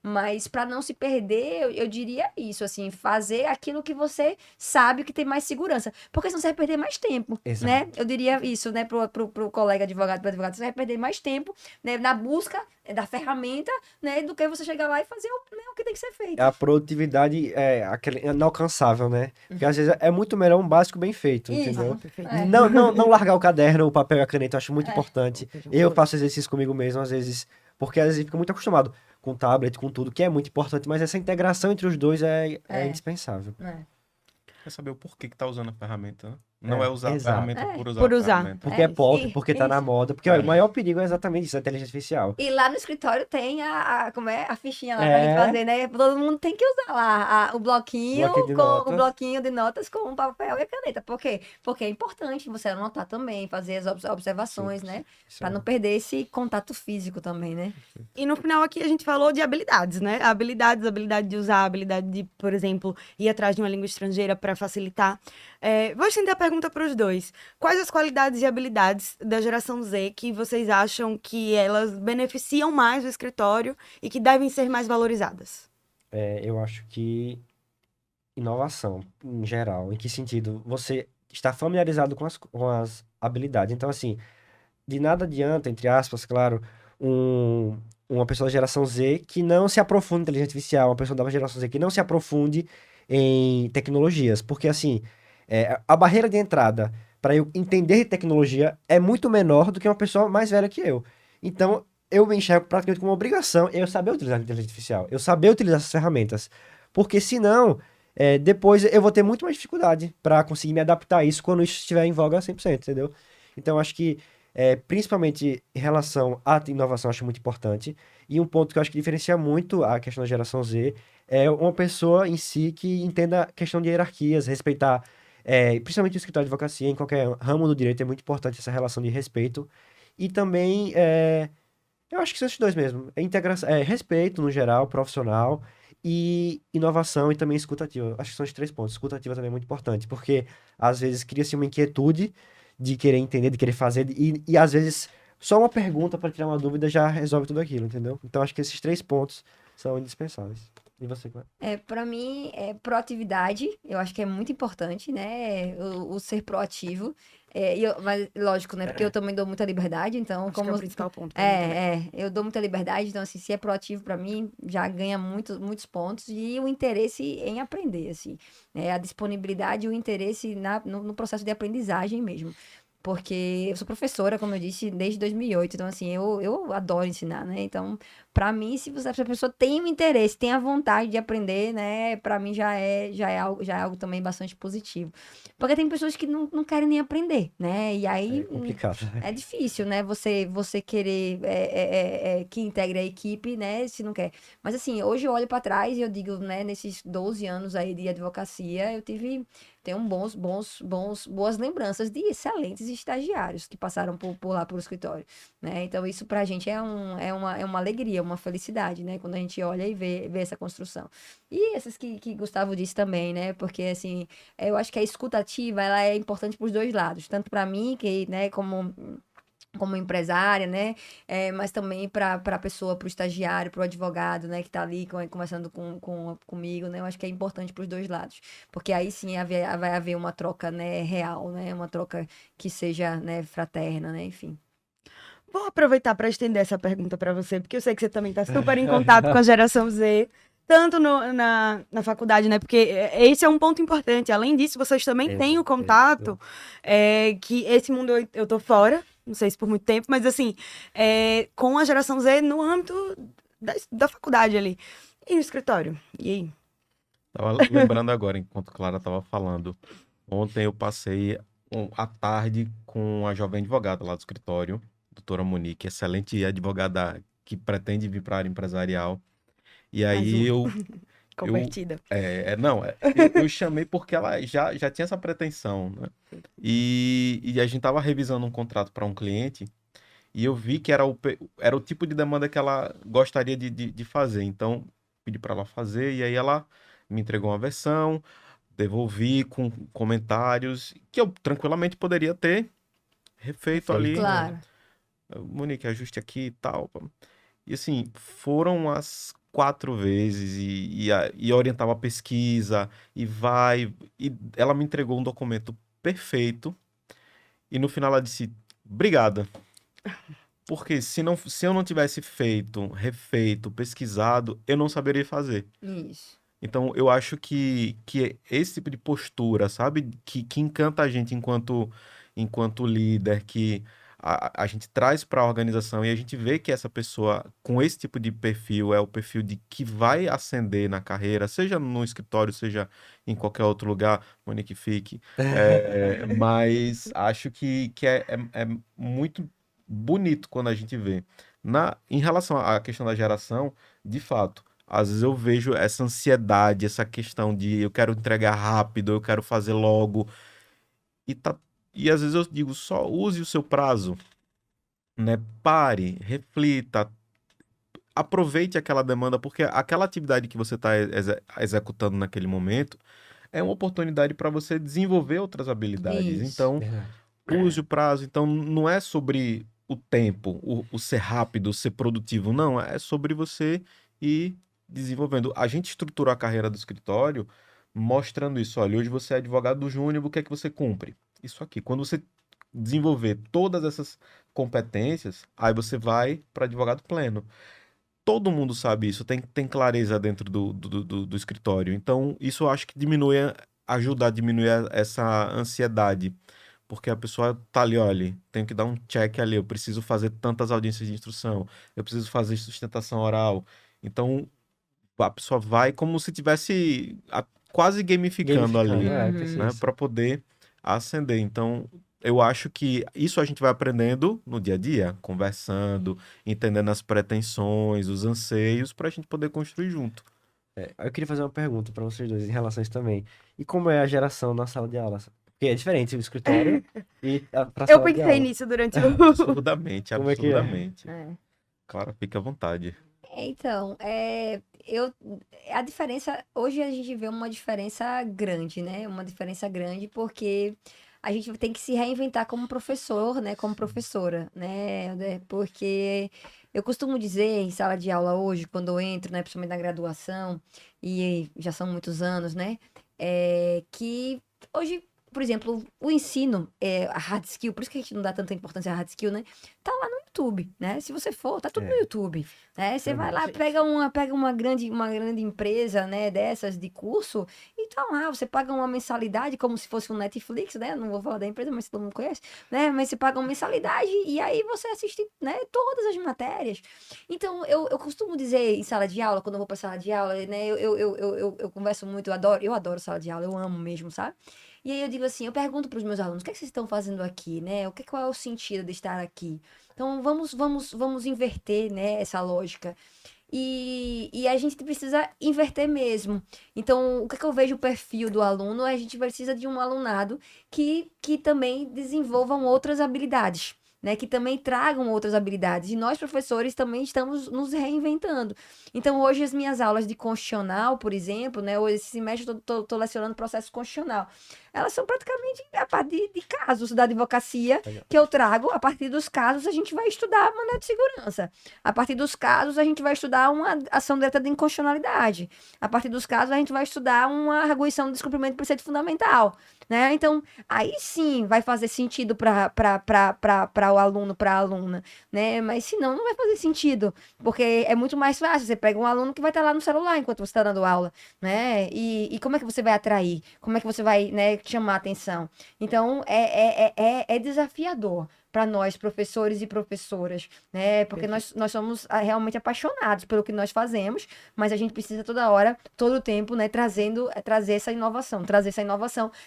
Mas para não se perder, eu diria isso, assim, fazer aquilo que você sabe que tem mais segurança, porque senão você vai perder mais tempo, exato. né? Eu diria isso, né, pro colega advogado, pro advogado, você vai perder mais tempo, né, na busca da ferramenta, né, do que você chegar lá e fazer o que tem que ser feito. A produtividade é aquele inalcançável, né? Porque às vezes é muito melhor um básico bem feito, Isso. entendeu? Perfeito. É. Não largar o caderno, o papel e a caneta, eu acho muito importante. Feijão Eu doce. faço exercício comigo mesmo, às vezes, porque às vezes fica muito acostumado com o tablet, com tudo, que é muito importante, mas essa integração entre os dois é É. indispensável. É. Quer saber o porquê que tá usando a ferramenta, né? Não é usar a exato. ferramenta por usar Por a usar. ferramenta. Porque é pop, E- porque tá na isso. moda. Porque ó, o maior perigo é exatamente isso, a inteligência artificial. E lá no escritório tem como é, a fichinha lá pra gente fazer, né? Todo mundo tem que usar lá o bloquinho Bloquinho de com notas. o bloquinho de notas com o papel e a caneta. Por quê? Porque é importante você anotar também, fazer as observações, Sim, né? isso Pra é- não perder esse contato físico também, né? E no final aqui a gente falou de habilidades, né? Habilidade de usar, habilidade de, por exemplo, ir atrás de uma língua estrangeira para facilitar. Vou estender a pergunta para os dois. Quais as qualidades e habilidades da geração Z que vocês acham que elas beneficiam mais o escritório e que devem ser mais valorizadas? eu acho que inovação, em geral, em que sentido? Você está familiarizado com as habilidades. Então, assim, de nada adianta, entre aspas, claro, uma pessoa da geração Z que não se aprofunde em inteligência artificial, uma pessoa da geração Z que não se aprofunde em tecnologias. Porque, assim, a barreira de entrada para eu entender tecnologia é muito menor do que uma pessoa mais velha que eu. Então, eu me enxergo praticamente como uma obrigação eu saber utilizar a inteligência artificial, eu saber utilizar essas ferramentas. Porque, senão, depois eu vou ter muito mais dificuldade para conseguir me adaptar a isso quando isso estiver em voga 100%, entendeu? Então, acho que principalmente em relação à inovação, acho muito importante. E um ponto que eu acho que diferencia muito a questão da geração Z é uma pessoa em si que entenda a questão de hierarquias, respeitar, principalmente no escritório de advocacia, em qualquer ramo do direito, é muito importante essa relação de respeito. E também, eu acho que são esses dois mesmo. Integração, respeito no geral, profissional, e inovação e também escutativa. Acho que são os três pontos. Escutativa também é muito importante, porque às vezes cria-se uma inquietude de querer entender, de querer fazer, e às vezes só uma pergunta para tirar uma dúvida já resolve tudo aquilo, entendeu? Então acho que esses três pontos são indispensáveis. E você, Clara? Para mim, proatividade, eu acho que é muito importante, né? O ser proativo. Mas, lógico, né? Porque eu também dou muita liberdade, então, Acho que é o principal ponto. pra mim também. eu dou muita liberdade, então, assim, se é proativo para mim, já ganha muitos pontos. E o interesse em aprender, assim, né? A disponibilidade e o interesse no processo de aprendizagem mesmo. Porque eu sou professora, como eu disse, desde 2008, então, assim, eu adoro ensinar, né? Então, para mim, se a pessoa tem um interesse, tem a vontade de aprender, né? Para mim já é algo também bastante positivo. Porque tem pessoas que não querem nem aprender, né? E aí É complicado, né? é difícil, né? Você querer que integre a equipe, né? Se não quer. Mas assim, hoje eu olho para trás e eu digo, né? Nesses 12 anos aí de advocacia, tenho boas lembranças de excelentes estagiários que passaram por lá por escritório, né? Então isso pra gente é uma alegria, uma felicidade, né? Quando a gente olha e vê essa construção. E essas que Gustavo disse também, né? Porque assim, eu acho que a escutativa, ela é importante para os dois lados, tanto para mim, que, né, como empresária, né? Mas também para a pessoa, para o estagiário, para o advogado, né? Que está ali conversando comigo, né? Eu acho que é importante para os dois lados. Porque aí sim vai haver uma troca, né, real, né? Uma troca que seja, né, fraterna, né? Enfim. vou aproveitar para estender essa pergunta para você, porque eu sei que você também está super em contato com a geração Z, tanto na faculdade, né? Porque esse é um ponto importante. Além disso, vocês também têm o contato, que esse mundo eu tô fora, não sei se por muito tempo, mas assim, com a geração Z no âmbito da faculdade ali. E no escritório? E aí? Tava lembrando agora, enquanto Clara estava falando. Ontem eu passei a tarde com a jovem advogada lá do escritório, doutora Monique, excelente advogada que pretende vir para a área empresarial. E Mais aí uma. eu Convertida. eu chamei porque ela já tinha essa pretensão, né? E a gente estava revisando um contrato para um cliente e eu vi que era o tipo de demanda que ela gostaria de fazer. Então, pedi para ela fazer e aí ela me entregou uma versão, devolvi com comentários que eu tranquilamente poderia ter refeito ali. Claro. Monique, ajuste aqui e tal. E assim, foram as 4 vezes e orientava a pesquisa e ela me entregou um documento perfeito e no final ela disse, obrigada. Porque se eu não tivesse feito, refeito, pesquisado, eu não saberia fazer. Isso. Então, eu acho que esse tipo de postura, sabe? Que encanta a gente enquanto líder, que a gente traz para a organização e a gente vê que essa pessoa com esse tipo de perfil é o perfil de que vai ascender na carreira, seja no escritório, seja em qualquer outro lugar, Monique fique. Mas acho que é muito bonito quando a gente vê. Em relação à questão da geração, de fato. Às vezes eu vejo essa ansiedade, essa questão de eu quero entregar rápido, eu quero fazer logo. E às vezes eu digo, só use o seu prazo, né? Pare, reflita, aproveite aquela demanda, porque aquela atividade que você está executando naquele momento é uma oportunidade para você desenvolver outras habilidades. Isso. Então, Verdade. use o prazo. Então, não é sobre o tempo, o ser rápido, o ser produtivo, não. É sobre você ir desenvolvendo. A gente estruturou a carreira do escritório mostrando isso. Olha, hoje você é advogado júnior, o que é que você cumpre? Isso aqui. Quando você desenvolver todas essas competências, aí você vai para advogado pleno. Todo mundo sabe isso, tem clareza dentro do escritório. Então, isso eu acho que ajuda a diminuir essa ansiedade. Porque a pessoa tá ali, olha, tenho que dar um check ali, eu preciso fazer tantas audiências de instrução, eu preciso fazer sustentação oral. Então, a pessoa vai como se tivesse quase gamificando ali, Uhum. né, para poder ascender. Então, eu acho que isso a gente vai aprendendo no dia a dia, conversando, entendendo as pretensões, os anseios, para a gente poder construir junto. Eu queria fazer uma pergunta para vocês dois em relação a isso também. E como é a geração na sala de aula? Porque é diferente o escritório e pra Eu sala de pensei aula. nisso durante Absurdamente, Como é que é? absurdamente. É. Claro, fica à vontade. Então, a diferença, hoje a gente vê uma diferença grande, né? Uma diferença grande porque a gente tem que se reinventar como professor, né? Como professora, né? Porque eu costumo dizer em sala de aula hoje, quando eu entro, né? Principalmente na graduação, e já são muitos anos, né? Que hoje, por exemplo, o ensino, a hard skill, por isso que a gente não dá tanta importância à hard skill, né? Tá lá no YouTube, né? Se você for, tá tudo no YouTube, né? Você vai lá, pega uma grande empresa, né, dessas de curso e tá lá, você paga uma mensalidade como se fosse um Netflix, né? Não vou falar da empresa, mas todo mundo conhece, né? Mas você paga uma mensalidade e aí você assiste, né, todas as matérias. Então, eu costumo dizer em sala de aula, quando eu vou pra sala de aula, né, eu converso muito, eu adoro sala de aula, eu amo mesmo, sabe? E aí eu digo assim, eu pergunto para os meus alunos, o que é que vocês estão fazendo aqui, né? Qual é o sentido de estar aqui? Então vamos inverter, né, essa lógica. E a gente precisa inverter mesmo. Então, o que eu vejo o perfil do aluno? A gente precisa de um alunado que também desenvolvam outras habilidades. Né, que também tragam outras habilidades. E nós, professores, também estamos nos reinventando. Então, hoje, as minhas aulas de constitucional, por exemplo, né, hoje, esse semestre, eu estou lecionando processo constitucional. Elas são praticamente a partir de casos da advocacia que eu trago. A partir dos casos, a gente vai estudar mandato de segurança. A partir dos casos, a gente vai estudar uma ação direta de inconstitucionalidade. A partir dos casos, a gente vai estudar uma arguição de descumprimento do preceito fundamental. Né? Então, aí sim vai fazer sentido para o aluno para a aluna, né? Mas senão não vai fazer sentido, porque é muito mais fácil. Você pega um aluno que vai estar lá no celular enquanto você está dando aula, né? E como é que você vai atrair? Como é que você vai, né, chamar a atenção? Então, é desafiador para nós, professores e professoras, né? Porque nós somos realmente apaixonados pelo que nós fazemos, mas a gente precisa toda hora, todo o tempo, né, trazer essa inovação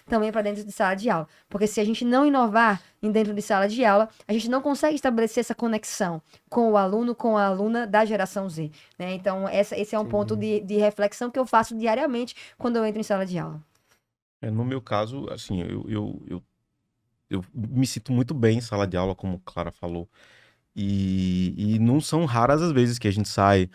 também para dentro de sala de aula. Porque se a gente não inovar dentro de sala de aula, a gente não consegue estabelecer essa conexão com o aluno, com a aluna da geração Z, né? Então, esse é um ponto de reflexão que eu faço diariamente quando eu entro em sala de aula. No meu caso, assim, eu me sinto muito bem em sala de aula, como Clara falou. E não são raras as vezes que a gente sai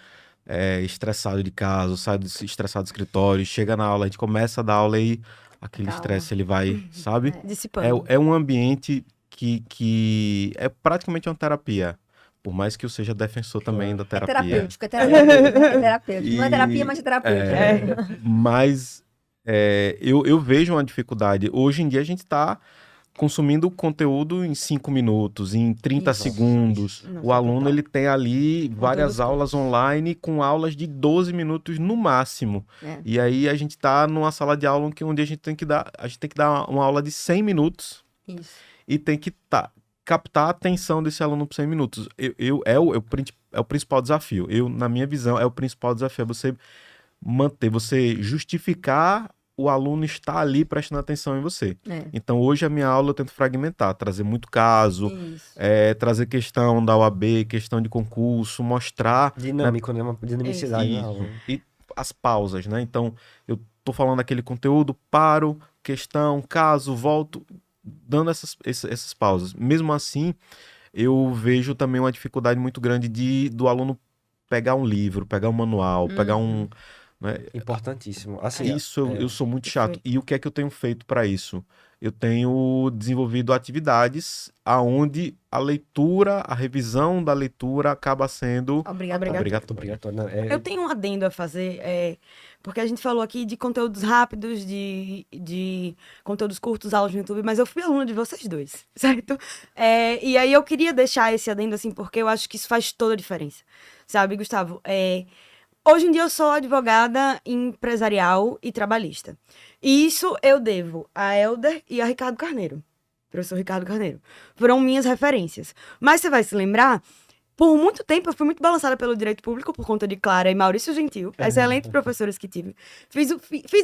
estressado de casa, sai estressado do escritório, chega na aula, a gente começa a dar aula e aquele Calma. estresse ele vai, sabe? Dissipando. É um ambiente que é praticamente uma terapia. Por mais que eu seja defensor também da É terapia. terapêutico, é terapêutico. É terapêutico. Não é E- terapia, mas é terapêutico. Mas eu vejo uma dificuldade. Hoje em dia a gente está consumindo conteúdo em 5 minutos, em 30 Isso. segundos. Nossa, O aluno total. ele tem ali várias todos. aulas online com aulas de 12 minutos no máximo. É. E aí a gente está numa sala de aula onde a gente tem que dar uma aula de 100 minutos Isso. e tem que captar a atenção desse aluno por 100 minutos. É o principal desafio. Na minha visão, é o principal desafio. É você você justificar o aluno estar ali prestando atenção em você. É. Então, hoje a minha aula eu tento fragmentar, trazer muito caso, Isso. trazer questão da OAB, questão de concurso, mostrar Dinâmico, né? Uma dinamicidade na isso. aula. Né? E as pausas, né? Então, eu tô falando daquele conteúdo, paro, questão, caso, volto, dando essas pausas. Mesmo assim, eu vejo também uma dificuldade muito grande do aluno pegar um livro, pegar um manual, pegar um... né? Importantíssimo. Assim, Isso eu sou muito chato. Perfeito. E o que é que eu tenho feito para isso? Eu tenho desenvolvido atividades aonde a leitura, a revisão da leitura acaba sendo Obrigada. obrigatória. Não, Eu tenho um adendo a fazer, porque a gente falou aqui de conteúdos rápidos, de conteúdos curtos, aulas no YouTube, mas eu fui aluna de vocês dois, certo? E aí eu queria deixar esse adendo assim, porque eu acho que isso faz toda a diferença, sabe, Gustavo? Hoje em dia eu sou advogada empresarial e trabalhista. E isso eu devo a Elder e a Ricardo Carneiro, professor Ricardo Carneiro. Foram minhas referências. Mas você vai se lembrar, por muito tempo eu fui muito balançada pelo direito público por conta de Clara e Maurício Gentil, excelentes professores que tive. Fiz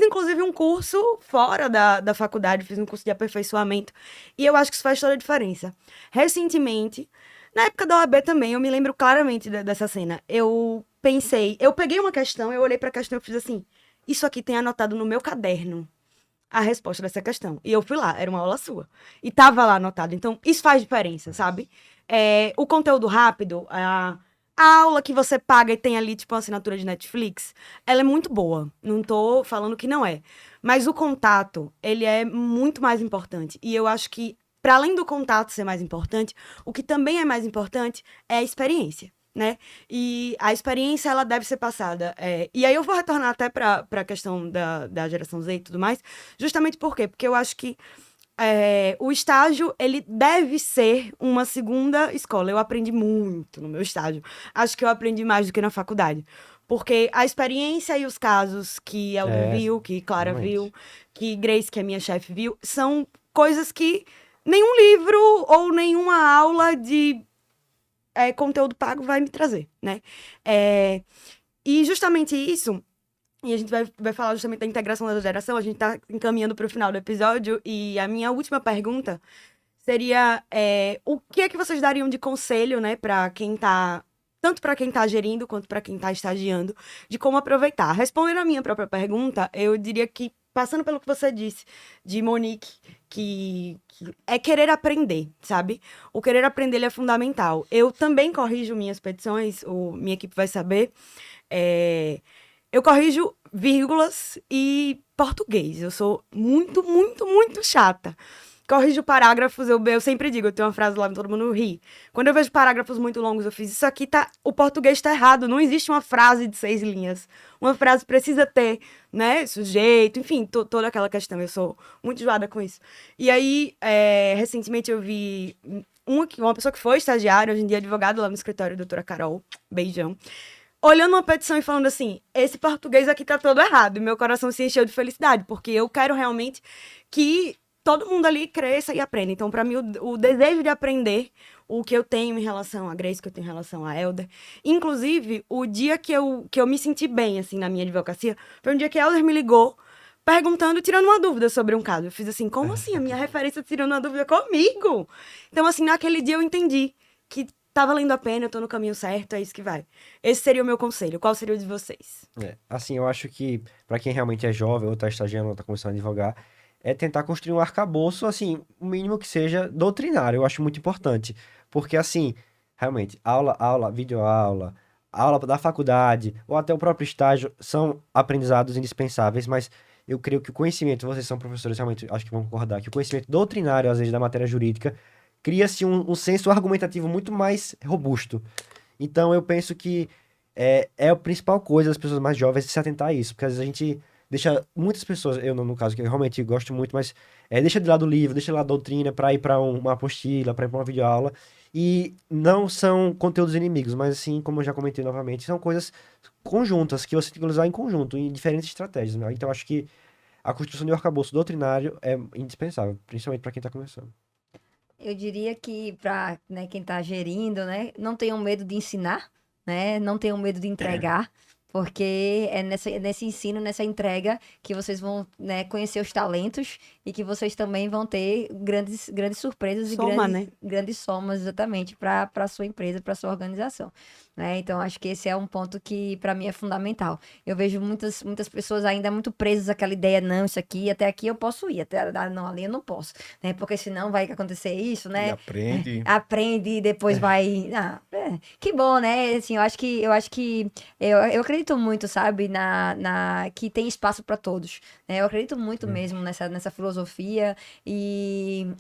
inclusive um curso fora da faculdade, fiz um curso de aperfeiçoamento. E eu acho que isso faz toda a diferença. Recentemente, na época da OAB também, eu me lembro claramente dessa cena. Eu peguei uma questão, eu olhei pra questão e fiz assim, isso aqui tem anotado no meu caderno a resposta dessa questão. E eu fui lá, era uma aula sua. E tava lá anotado. Então, isso faz diferença, sabe? O conteúdo rápido, a aula que você paga e tem ali, tipo, uma assinatura de Netflix, ela é muito boa. Não tô falando que não é. Mas o contato, ele é muito mais importante. E eu acho que, para além do contato ser mais importante, o que também é mais importante é a experiência, né? E a experiência, ela deve ser passada. E aí eu vou retornar até para a questão da geração Z e tudo mais, justamente por quê? Porque eu acho que o estágio, ele deve ser uma segunda escola. Eu aprendi muito no meu estágio. Acho que eu aprendi mais do que na faculdade. Porque a experiência e os casos que Elder viu, que Clara realmente. viu, que Grace, que é minha chefe, viu, são coisas que nenhum livro ou nenhuma aula de conteúdo pago vai me trazer, né? E justamente isso, e a gente vai falar justamente da integração da geração, a gente tá encaminhando para o final do episódio, e a minha última pergunta seria o que é que vocês dariam de conselho, né, para quem tá, tanto para quem tá gerindo quanto para quem tá estagiando, de como aproveitar? Respondendo a minha própria pergunta, eu diria que, passando pelo que você disse, de Monique, que é querer aprender, sabe? O querer aprender, ele é fundamental. Eu também corrijo minhas petições, minha equipe vai saber. Eu corrijo vírgulas e português. Eu sou muito, muito, muito chata. Corrijo parágrafos, eu sempre digo, eu tenho uma frase lá, todo mundo ri. Quando eu vejo parágrafos muito longos, eu fiz isso aqui, o português tá errado, não existe uma frase de 6 linhas. Uma frase precisa ter, né, sujeito, enfim, toda aquela questão, eu sou muito enjoada com isso. E aí, recentemente eu vi uma pessoa que foi estagiária, hoje em dia é advogada lá no escritório, doutora Carol, beijão, olhando uma petição e falando assim, esse português aqui tá todo errado, e meu coração se encheu de felicidade, porque eu quero realmente que todo mundo ali cresça e aprenda. Então, para mim, o desejo de aprender o que eu tenho em relação a Grace, que eu tenho em relação a Elder. Inclusive, o dia que eu me senti bem, assim, na minha advocacia, foi um dia que a Elder me ligou, perguntando, tirando uma dúvida sobre um caso. Eu fiz assim, como assim? A minha referência tirando uma dúvida comigo? Então, assim, naquele dia eu entendi que tá valendo a pena, eu tô no caminho certo, é isso que vai. Esse seria o meu conselho. Qual seria o de vocês? Assim, eu acho que para quem realmente é jovem ou tá estagiando ou tá começando a advogar, é tentar construir um arcabouço, assim, o mínimo que seja doutrinário. Eu acho muito importante. Porque, assim, realmente, aula, videoaula, aula da faculdade, ou até o próprio estágio, são aprendizados indispensáveis, mas eu creio que o conhecimento, vocês são professores, realmente, acho que vão concordar, que o conhecimento doutrinário, às vezes, da matéria jurídica, cria-se um senso argumentativo muito mais robusto. Então, eu penso que é a principal coisa das pessoas mais jovens se atentar a isso, porque às vezes a gente deixa muitas pessoas, eu no caso, que eu realmente gosto muito, mas deixa de lado o livro, deixa de lado a doutrina para ir para uma apostila, para ir para uma videoaula, e não são conteúdos inimigos, mas assim, como eu já comentei novamente, são coisas conjuntas, que você tem que usar em conjunto, em diferentes estratégias, né? Então, acho que a construção de um arcabouço doutrinário é indispensável, principalmente para quem está começando. Eu diria que para, né, quem está gerindo, né, não tenham medo de ensinar, né, não tenham medo de entregar, porque é nesse ensino, nessa entrega, que vocês vão, né, conhecer os talentos e que vocês também vão ter grandes surpresas Soma, e né? grandes somas, exatamente, para a sua empresa, para a sua organização. Né? Então, acho que esse é um ponto que, para mim, é fundamental. Eu vejo muitas pessoas ainda muito presas àquela ideia, não, isso aqui, até aqui eu posso ir, não, ali eu não posso, né? Porque senão vai acontecer isso, E né? aprende. Aprende e depois vai. Que bom, né? Assim, eu acredito muito, sabe, que tem espaço para todos. Né? Eu acredito muito mesmo nessa filosofia e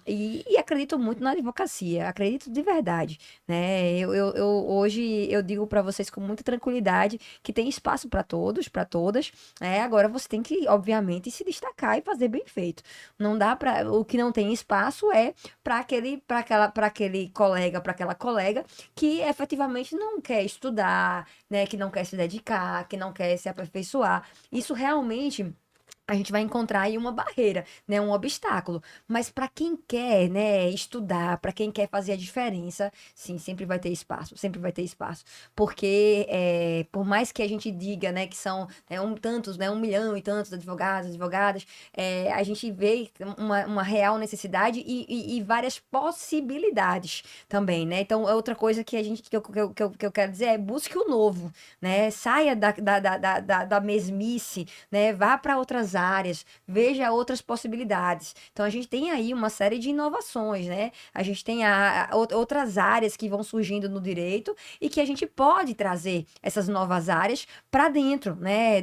acredito muito na advocacia. Acredito de verdade, né? Hoje eu digo para vocês com muita tranquilidade que tem espaço para todos, para todas. Agora você tem que, obviamente, se destacar e fazer bem feito. Não dá para o que não tem espaço é para aquele colega, para aquela colega que efetivamente não quer estudar, né, que não quer se dedicar, que não quer se aperfeiçoar. Isso realmente a gente vai encontrar aí uma barreira, né, um obstáculo. Mas para quem quer, né, estudar, para quem quer fazer a diferença, sim, sempre vai ter espaço, sempre vai ter espaço. Porque por mais que a gente diga, né, que são tantos, né, 1 milhão e tantos advogados, advogadas, a gente vê uma real necessidade e várias possibilidades também, né? Então, outra coisa que eu quero dizer é busque o novo, né? Saia da mesmice, né? Vá para outras áreas, veja outras possibilidades. Então, a gente tem aí uma série de inovações, né? A gente tem outras áreas que vão surgindo no direito e que a gente pode trazer essas novas áreas para dentro, né?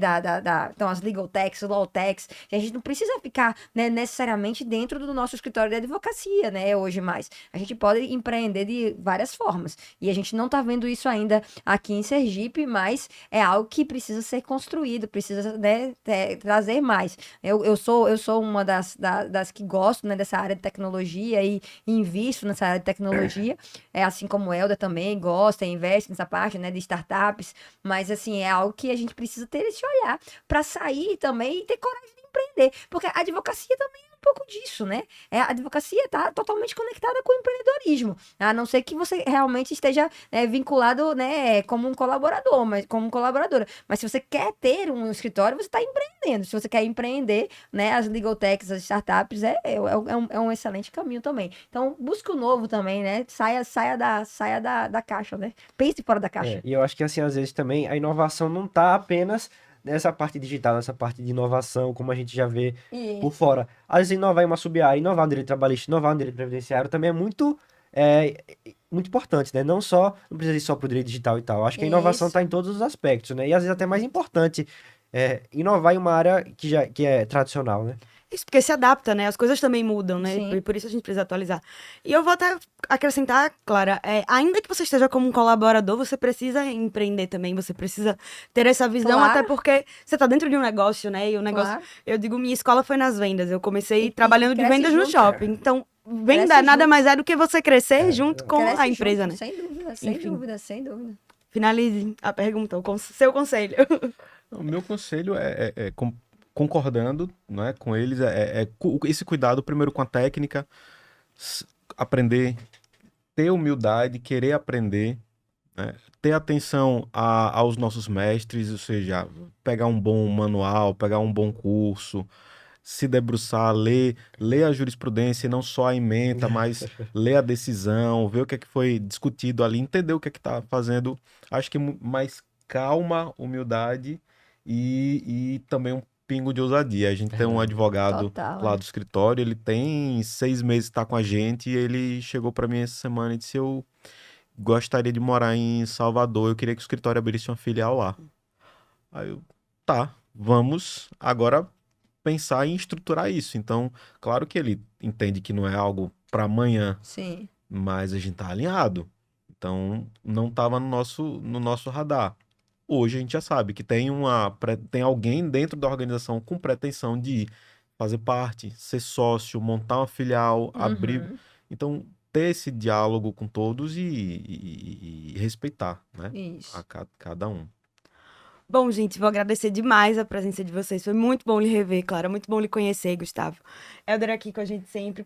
Então, as legal techs, law techs, a gente não precisa ficar, né, necessariamente dentro do nosso escritório de advocacia, né? Hoje mais. A gente pode empreender de várias formas. E a gente não está vendo isso ainda aqui em Sergipe, mas é algo que precisa ser construído, precisa, né, trazer mais. Eu sou uma das que gosto, né, dessa área de tecnologia e invisto nessa área de tecnologia, assim como o Elder também gosta e investe nessa parte, né, de startups, mas assim, é algo que a gente precisa ter esse olhar para sair também e ter coragem de empreender, porque a advocacia também é um pouco disso, né? A advocacia está totalmente conectada com o empreendedorismo, a não ser que você realmente esteja vinculado, né, como um colaborador, mas como colaboradora. Mas se você quer ter um escritório, você está empreendendo. Se você quer empreender, né, as legal techs, as startups, é um excelente caminho também. Então, busque o novo também, né? Saia da caixa, né? Pense fora da caixa. E eu acho que, assim, às vezes também a inovação não está apenas nessa parte digital, nessa parte de inovação, como a gente já vê por fora. Às vezes, inovar em uma sub-área, inovar no direito trabalhista, inovar no direito previdenciário também é muito importante, né? Não precisa ir só para o direito digital e tal. Acho que a inovação está em todos os aspectos, né? E às vezes até mais importante inovar em uma área que é tradicional, né? Isso, porque se adapta, né? As coisas também mudam, né? Sim. E por isso a gente precisa atualizar. E eu vou até acrescentar, Clara, ainda que você esteja como um colaborador, você precisa empreender também, você precisa ter essa visão, Claro. até porque você tá dentro de um negócio, né? E o negócio, Claro. eu digo, minha escola foi nas vendas. Eu comecei trabalhando de cresce vendas no junto. shopping. Então, venda Cresce nada junto. mais é do que você crescer junto com Cresce a empresa, junto, né? Sem dúvida, sem Enfim. dúvida, sem dúvida. Finalize a pergunta, seu conselho. O meu conselho concordando, né, com eles, esse cuidado primeiro com a técnica, aprender, ter humildade, querer aprender, né, ter atenção aos nossos mestres, ou seja, pegar um bom manual, pegar um bom curso, se debruçar, ler a jurisprudência, e não só a ementa, mas ler a decisão, ver o que é que foi discutido ali, entender o que é que está fazendo. Acho que mais calma, humildade e também um pingo de ousadia. A gente tem um advogado Total, lá é. do escritório, ele tem 6 meses que está com a gente, e ele chegou para mim essa semana e disse: eu gostaria de morar em Salvador, eu queria que o escritório abrisse uma filial lá. Aí eu, tá, vamos agora pensar em estruturar isso. Então, claro que ele entende que não é algo para amanhã, Sim. mas a gente tá alinhado. Então, não estava no nosso radar. Hoje a gente já sabe que tem alguém dentro da organização com pretensão de fazer parte, ser sócio, montar uma filial, abrir. Uhum. Então, ter esse diálogo com todos e respeitar, né? Isso. Cada um. Bom, gente, vou agradecer demais a presença de vocês. Foi muito bom lhe rever, Clara. Muito bom lhe conhecer, Gustavo. Helder aqui com a gente sempre.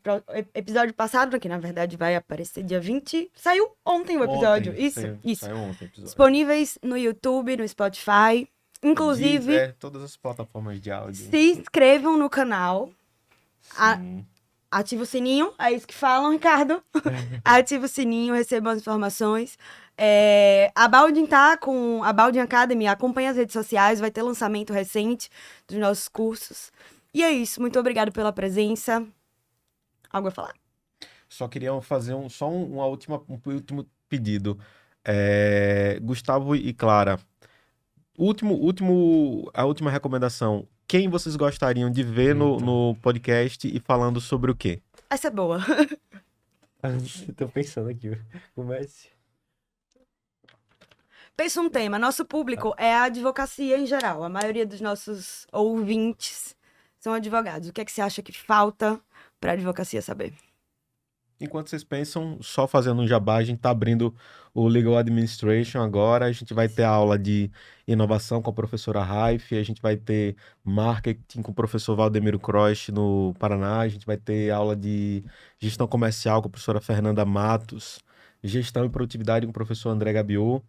Episódio passado, que na verdade vai aparecer dia 20. Saiu ontem o episódio. Isso. Saiu ontem o episódio. Disponíveis no YouTube, no Spotify. Inclusive, Deezer, todas as plataformas de áudio. se inscrevam no canal. Sim. Ativa o sininho, é isso que falam, Ricardo. Ativa o sininho, recebam as informações. A Baldwin tá com a Baldwin Academy, acompanha as redes sociais, vai ter lançamento recente dos nossos cursos. E é isso, muito obrigado pela presença. Algo a falar? Só queria fazer um último pedido. Gustavo e Clara, a última recomendação. Quem vocês gostariam de ver no podcast e falando sobre o quê? Essa é boa. Tô pensando aqui. Comece. Pensa um tema. Nosso público é a advocacia em geral. A maioria dos nossos ouvintes são advogados. O que é que você acha que falta para a advocacia saber? Enquanto vocês pensam, só fazendo um jabá, a gente tá abrindo o Legal Administration agora. A gente vai ter aula de inovação com a professora Raif, a gente vai ter marketing com o professor Valdemiro Croix no Paraná, a gente vai ter aula de gestão comercial com a professora Fernanda Matos, gestão e produtividade com o professor André Gabiot,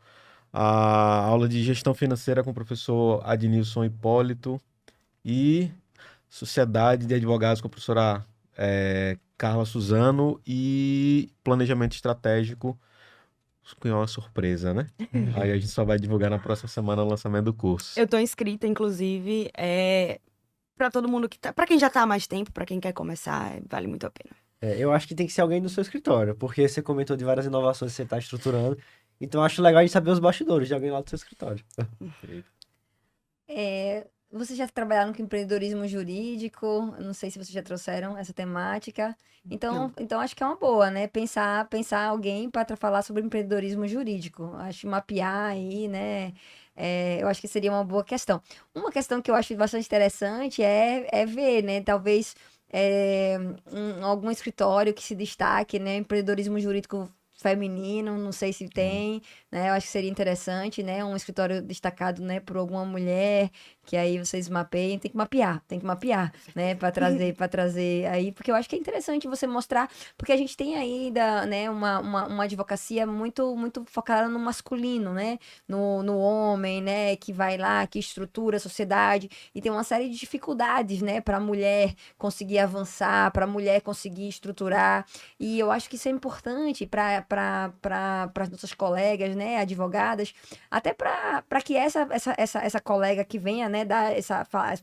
a aula de gestão financeira com o professor Adnilson Hipólito e sociedade de advogados com a professora Carla Suzano e planejamento estratégico com uma surpresa, né? Aí a gente só vai divulgar na próxima semana o lançamento do curso. Eu tô inscrita, inclusive, para todo mundo que tá, para quem já tá há mais tempo, para quem quer começar, vale muito a pena. Eu acho que tem que ser alguém do seu escritório, porque você comentou de várias inovações que você está estruturando. Então, eu acho legal a gente saber os bastidores de alguém lá do seu escritório. Vocês já trabalharam com empreendedorismo jurídico? Eu não sei se vocês já trouxeram essa temática. Então acho que é uma boa, né? Pensar alguém para falar sobre empreendedorismo jurídico. Acho mapear aí, né? Eu acho que seria uma boa questão. Uma questão que eu acho bastante interessante é ver, né? Talvez algum escritório que se destaque, né? Empreendedorismo jurídico feminino, não sei se tem, né? Eu acho que seria interessante, né? Um escritório destacado, né, por alguma mulher, que aí vocês mapeiem, tem que mapear, né? Para trazer aí, porque eu acho que é interessante você mostrar, porque a gente tem ainda, né, uma advocacia muito focada no masculino, né? No homem, né, que vai lá, que estrutura a sociedade, e tem uma série de dificuldades, né, para a mulher conseguir avançar, para a mulher conseguir estruturar, e eu acho que isso é importante para as nossas colegas, né, advogadas, até para que essa colega que venha, né,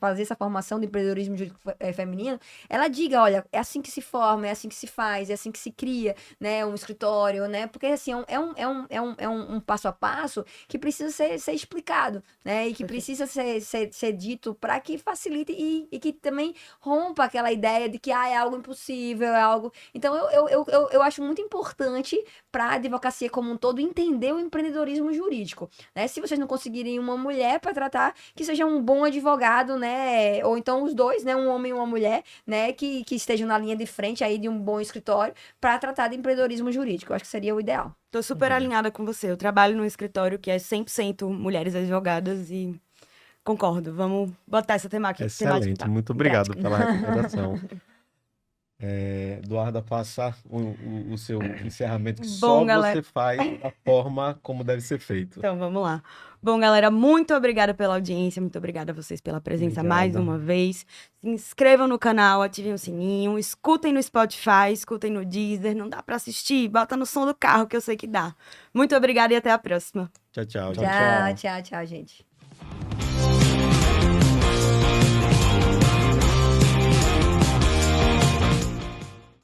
fazer essa formação de empreendedorismo jurídico feminino, ela diga, olha, é assim que se forma, é assim que se faz, é assim que se cria, né, um escritório, né, porque assim, é um passo a passo que precisa ser explicado, né, e que precisa ser dito para que facilite e que também rompa aquela ideia de que é algo impossível, é algo... Então, eu acho muito importante para a advocacia como um todo entender empreendedorismo jurídico, né? Se vocês não conseguirem uma mulher para tratar, que seja um bom advogado, né? Ou então os dois, né? Um homem e uma mulher, né? Que estejam na linha de frente aí de um bom escritório para tratar de empreendedorismo jurídico. Eu acho que seria o ideal. Tô super alinhada com você. Eu trabalho num escritório que é 100% mulheres advogadas e concordo. Vamos botar essa temática. Excelente, muito obrigado Prático. pela recomendação. Eduarda, faça o seu encerramento, que só Bom, galera. você faz da forma como deve ser feito. Então, vamos lá. Bom, galera, muito obrigada pela audiência, muito obrigada a vocês pela presença mais Obrigado. uma vez. Se inscrevam no canal, ativem o sininho, escutem no Spotify, escutem no Deezer. Não dá pra assistir? Bota no som do carro que eu sei que dá. Muito obrigada e até a próxima. Tchau, tchau. Tchau, tchau, tchau, gente.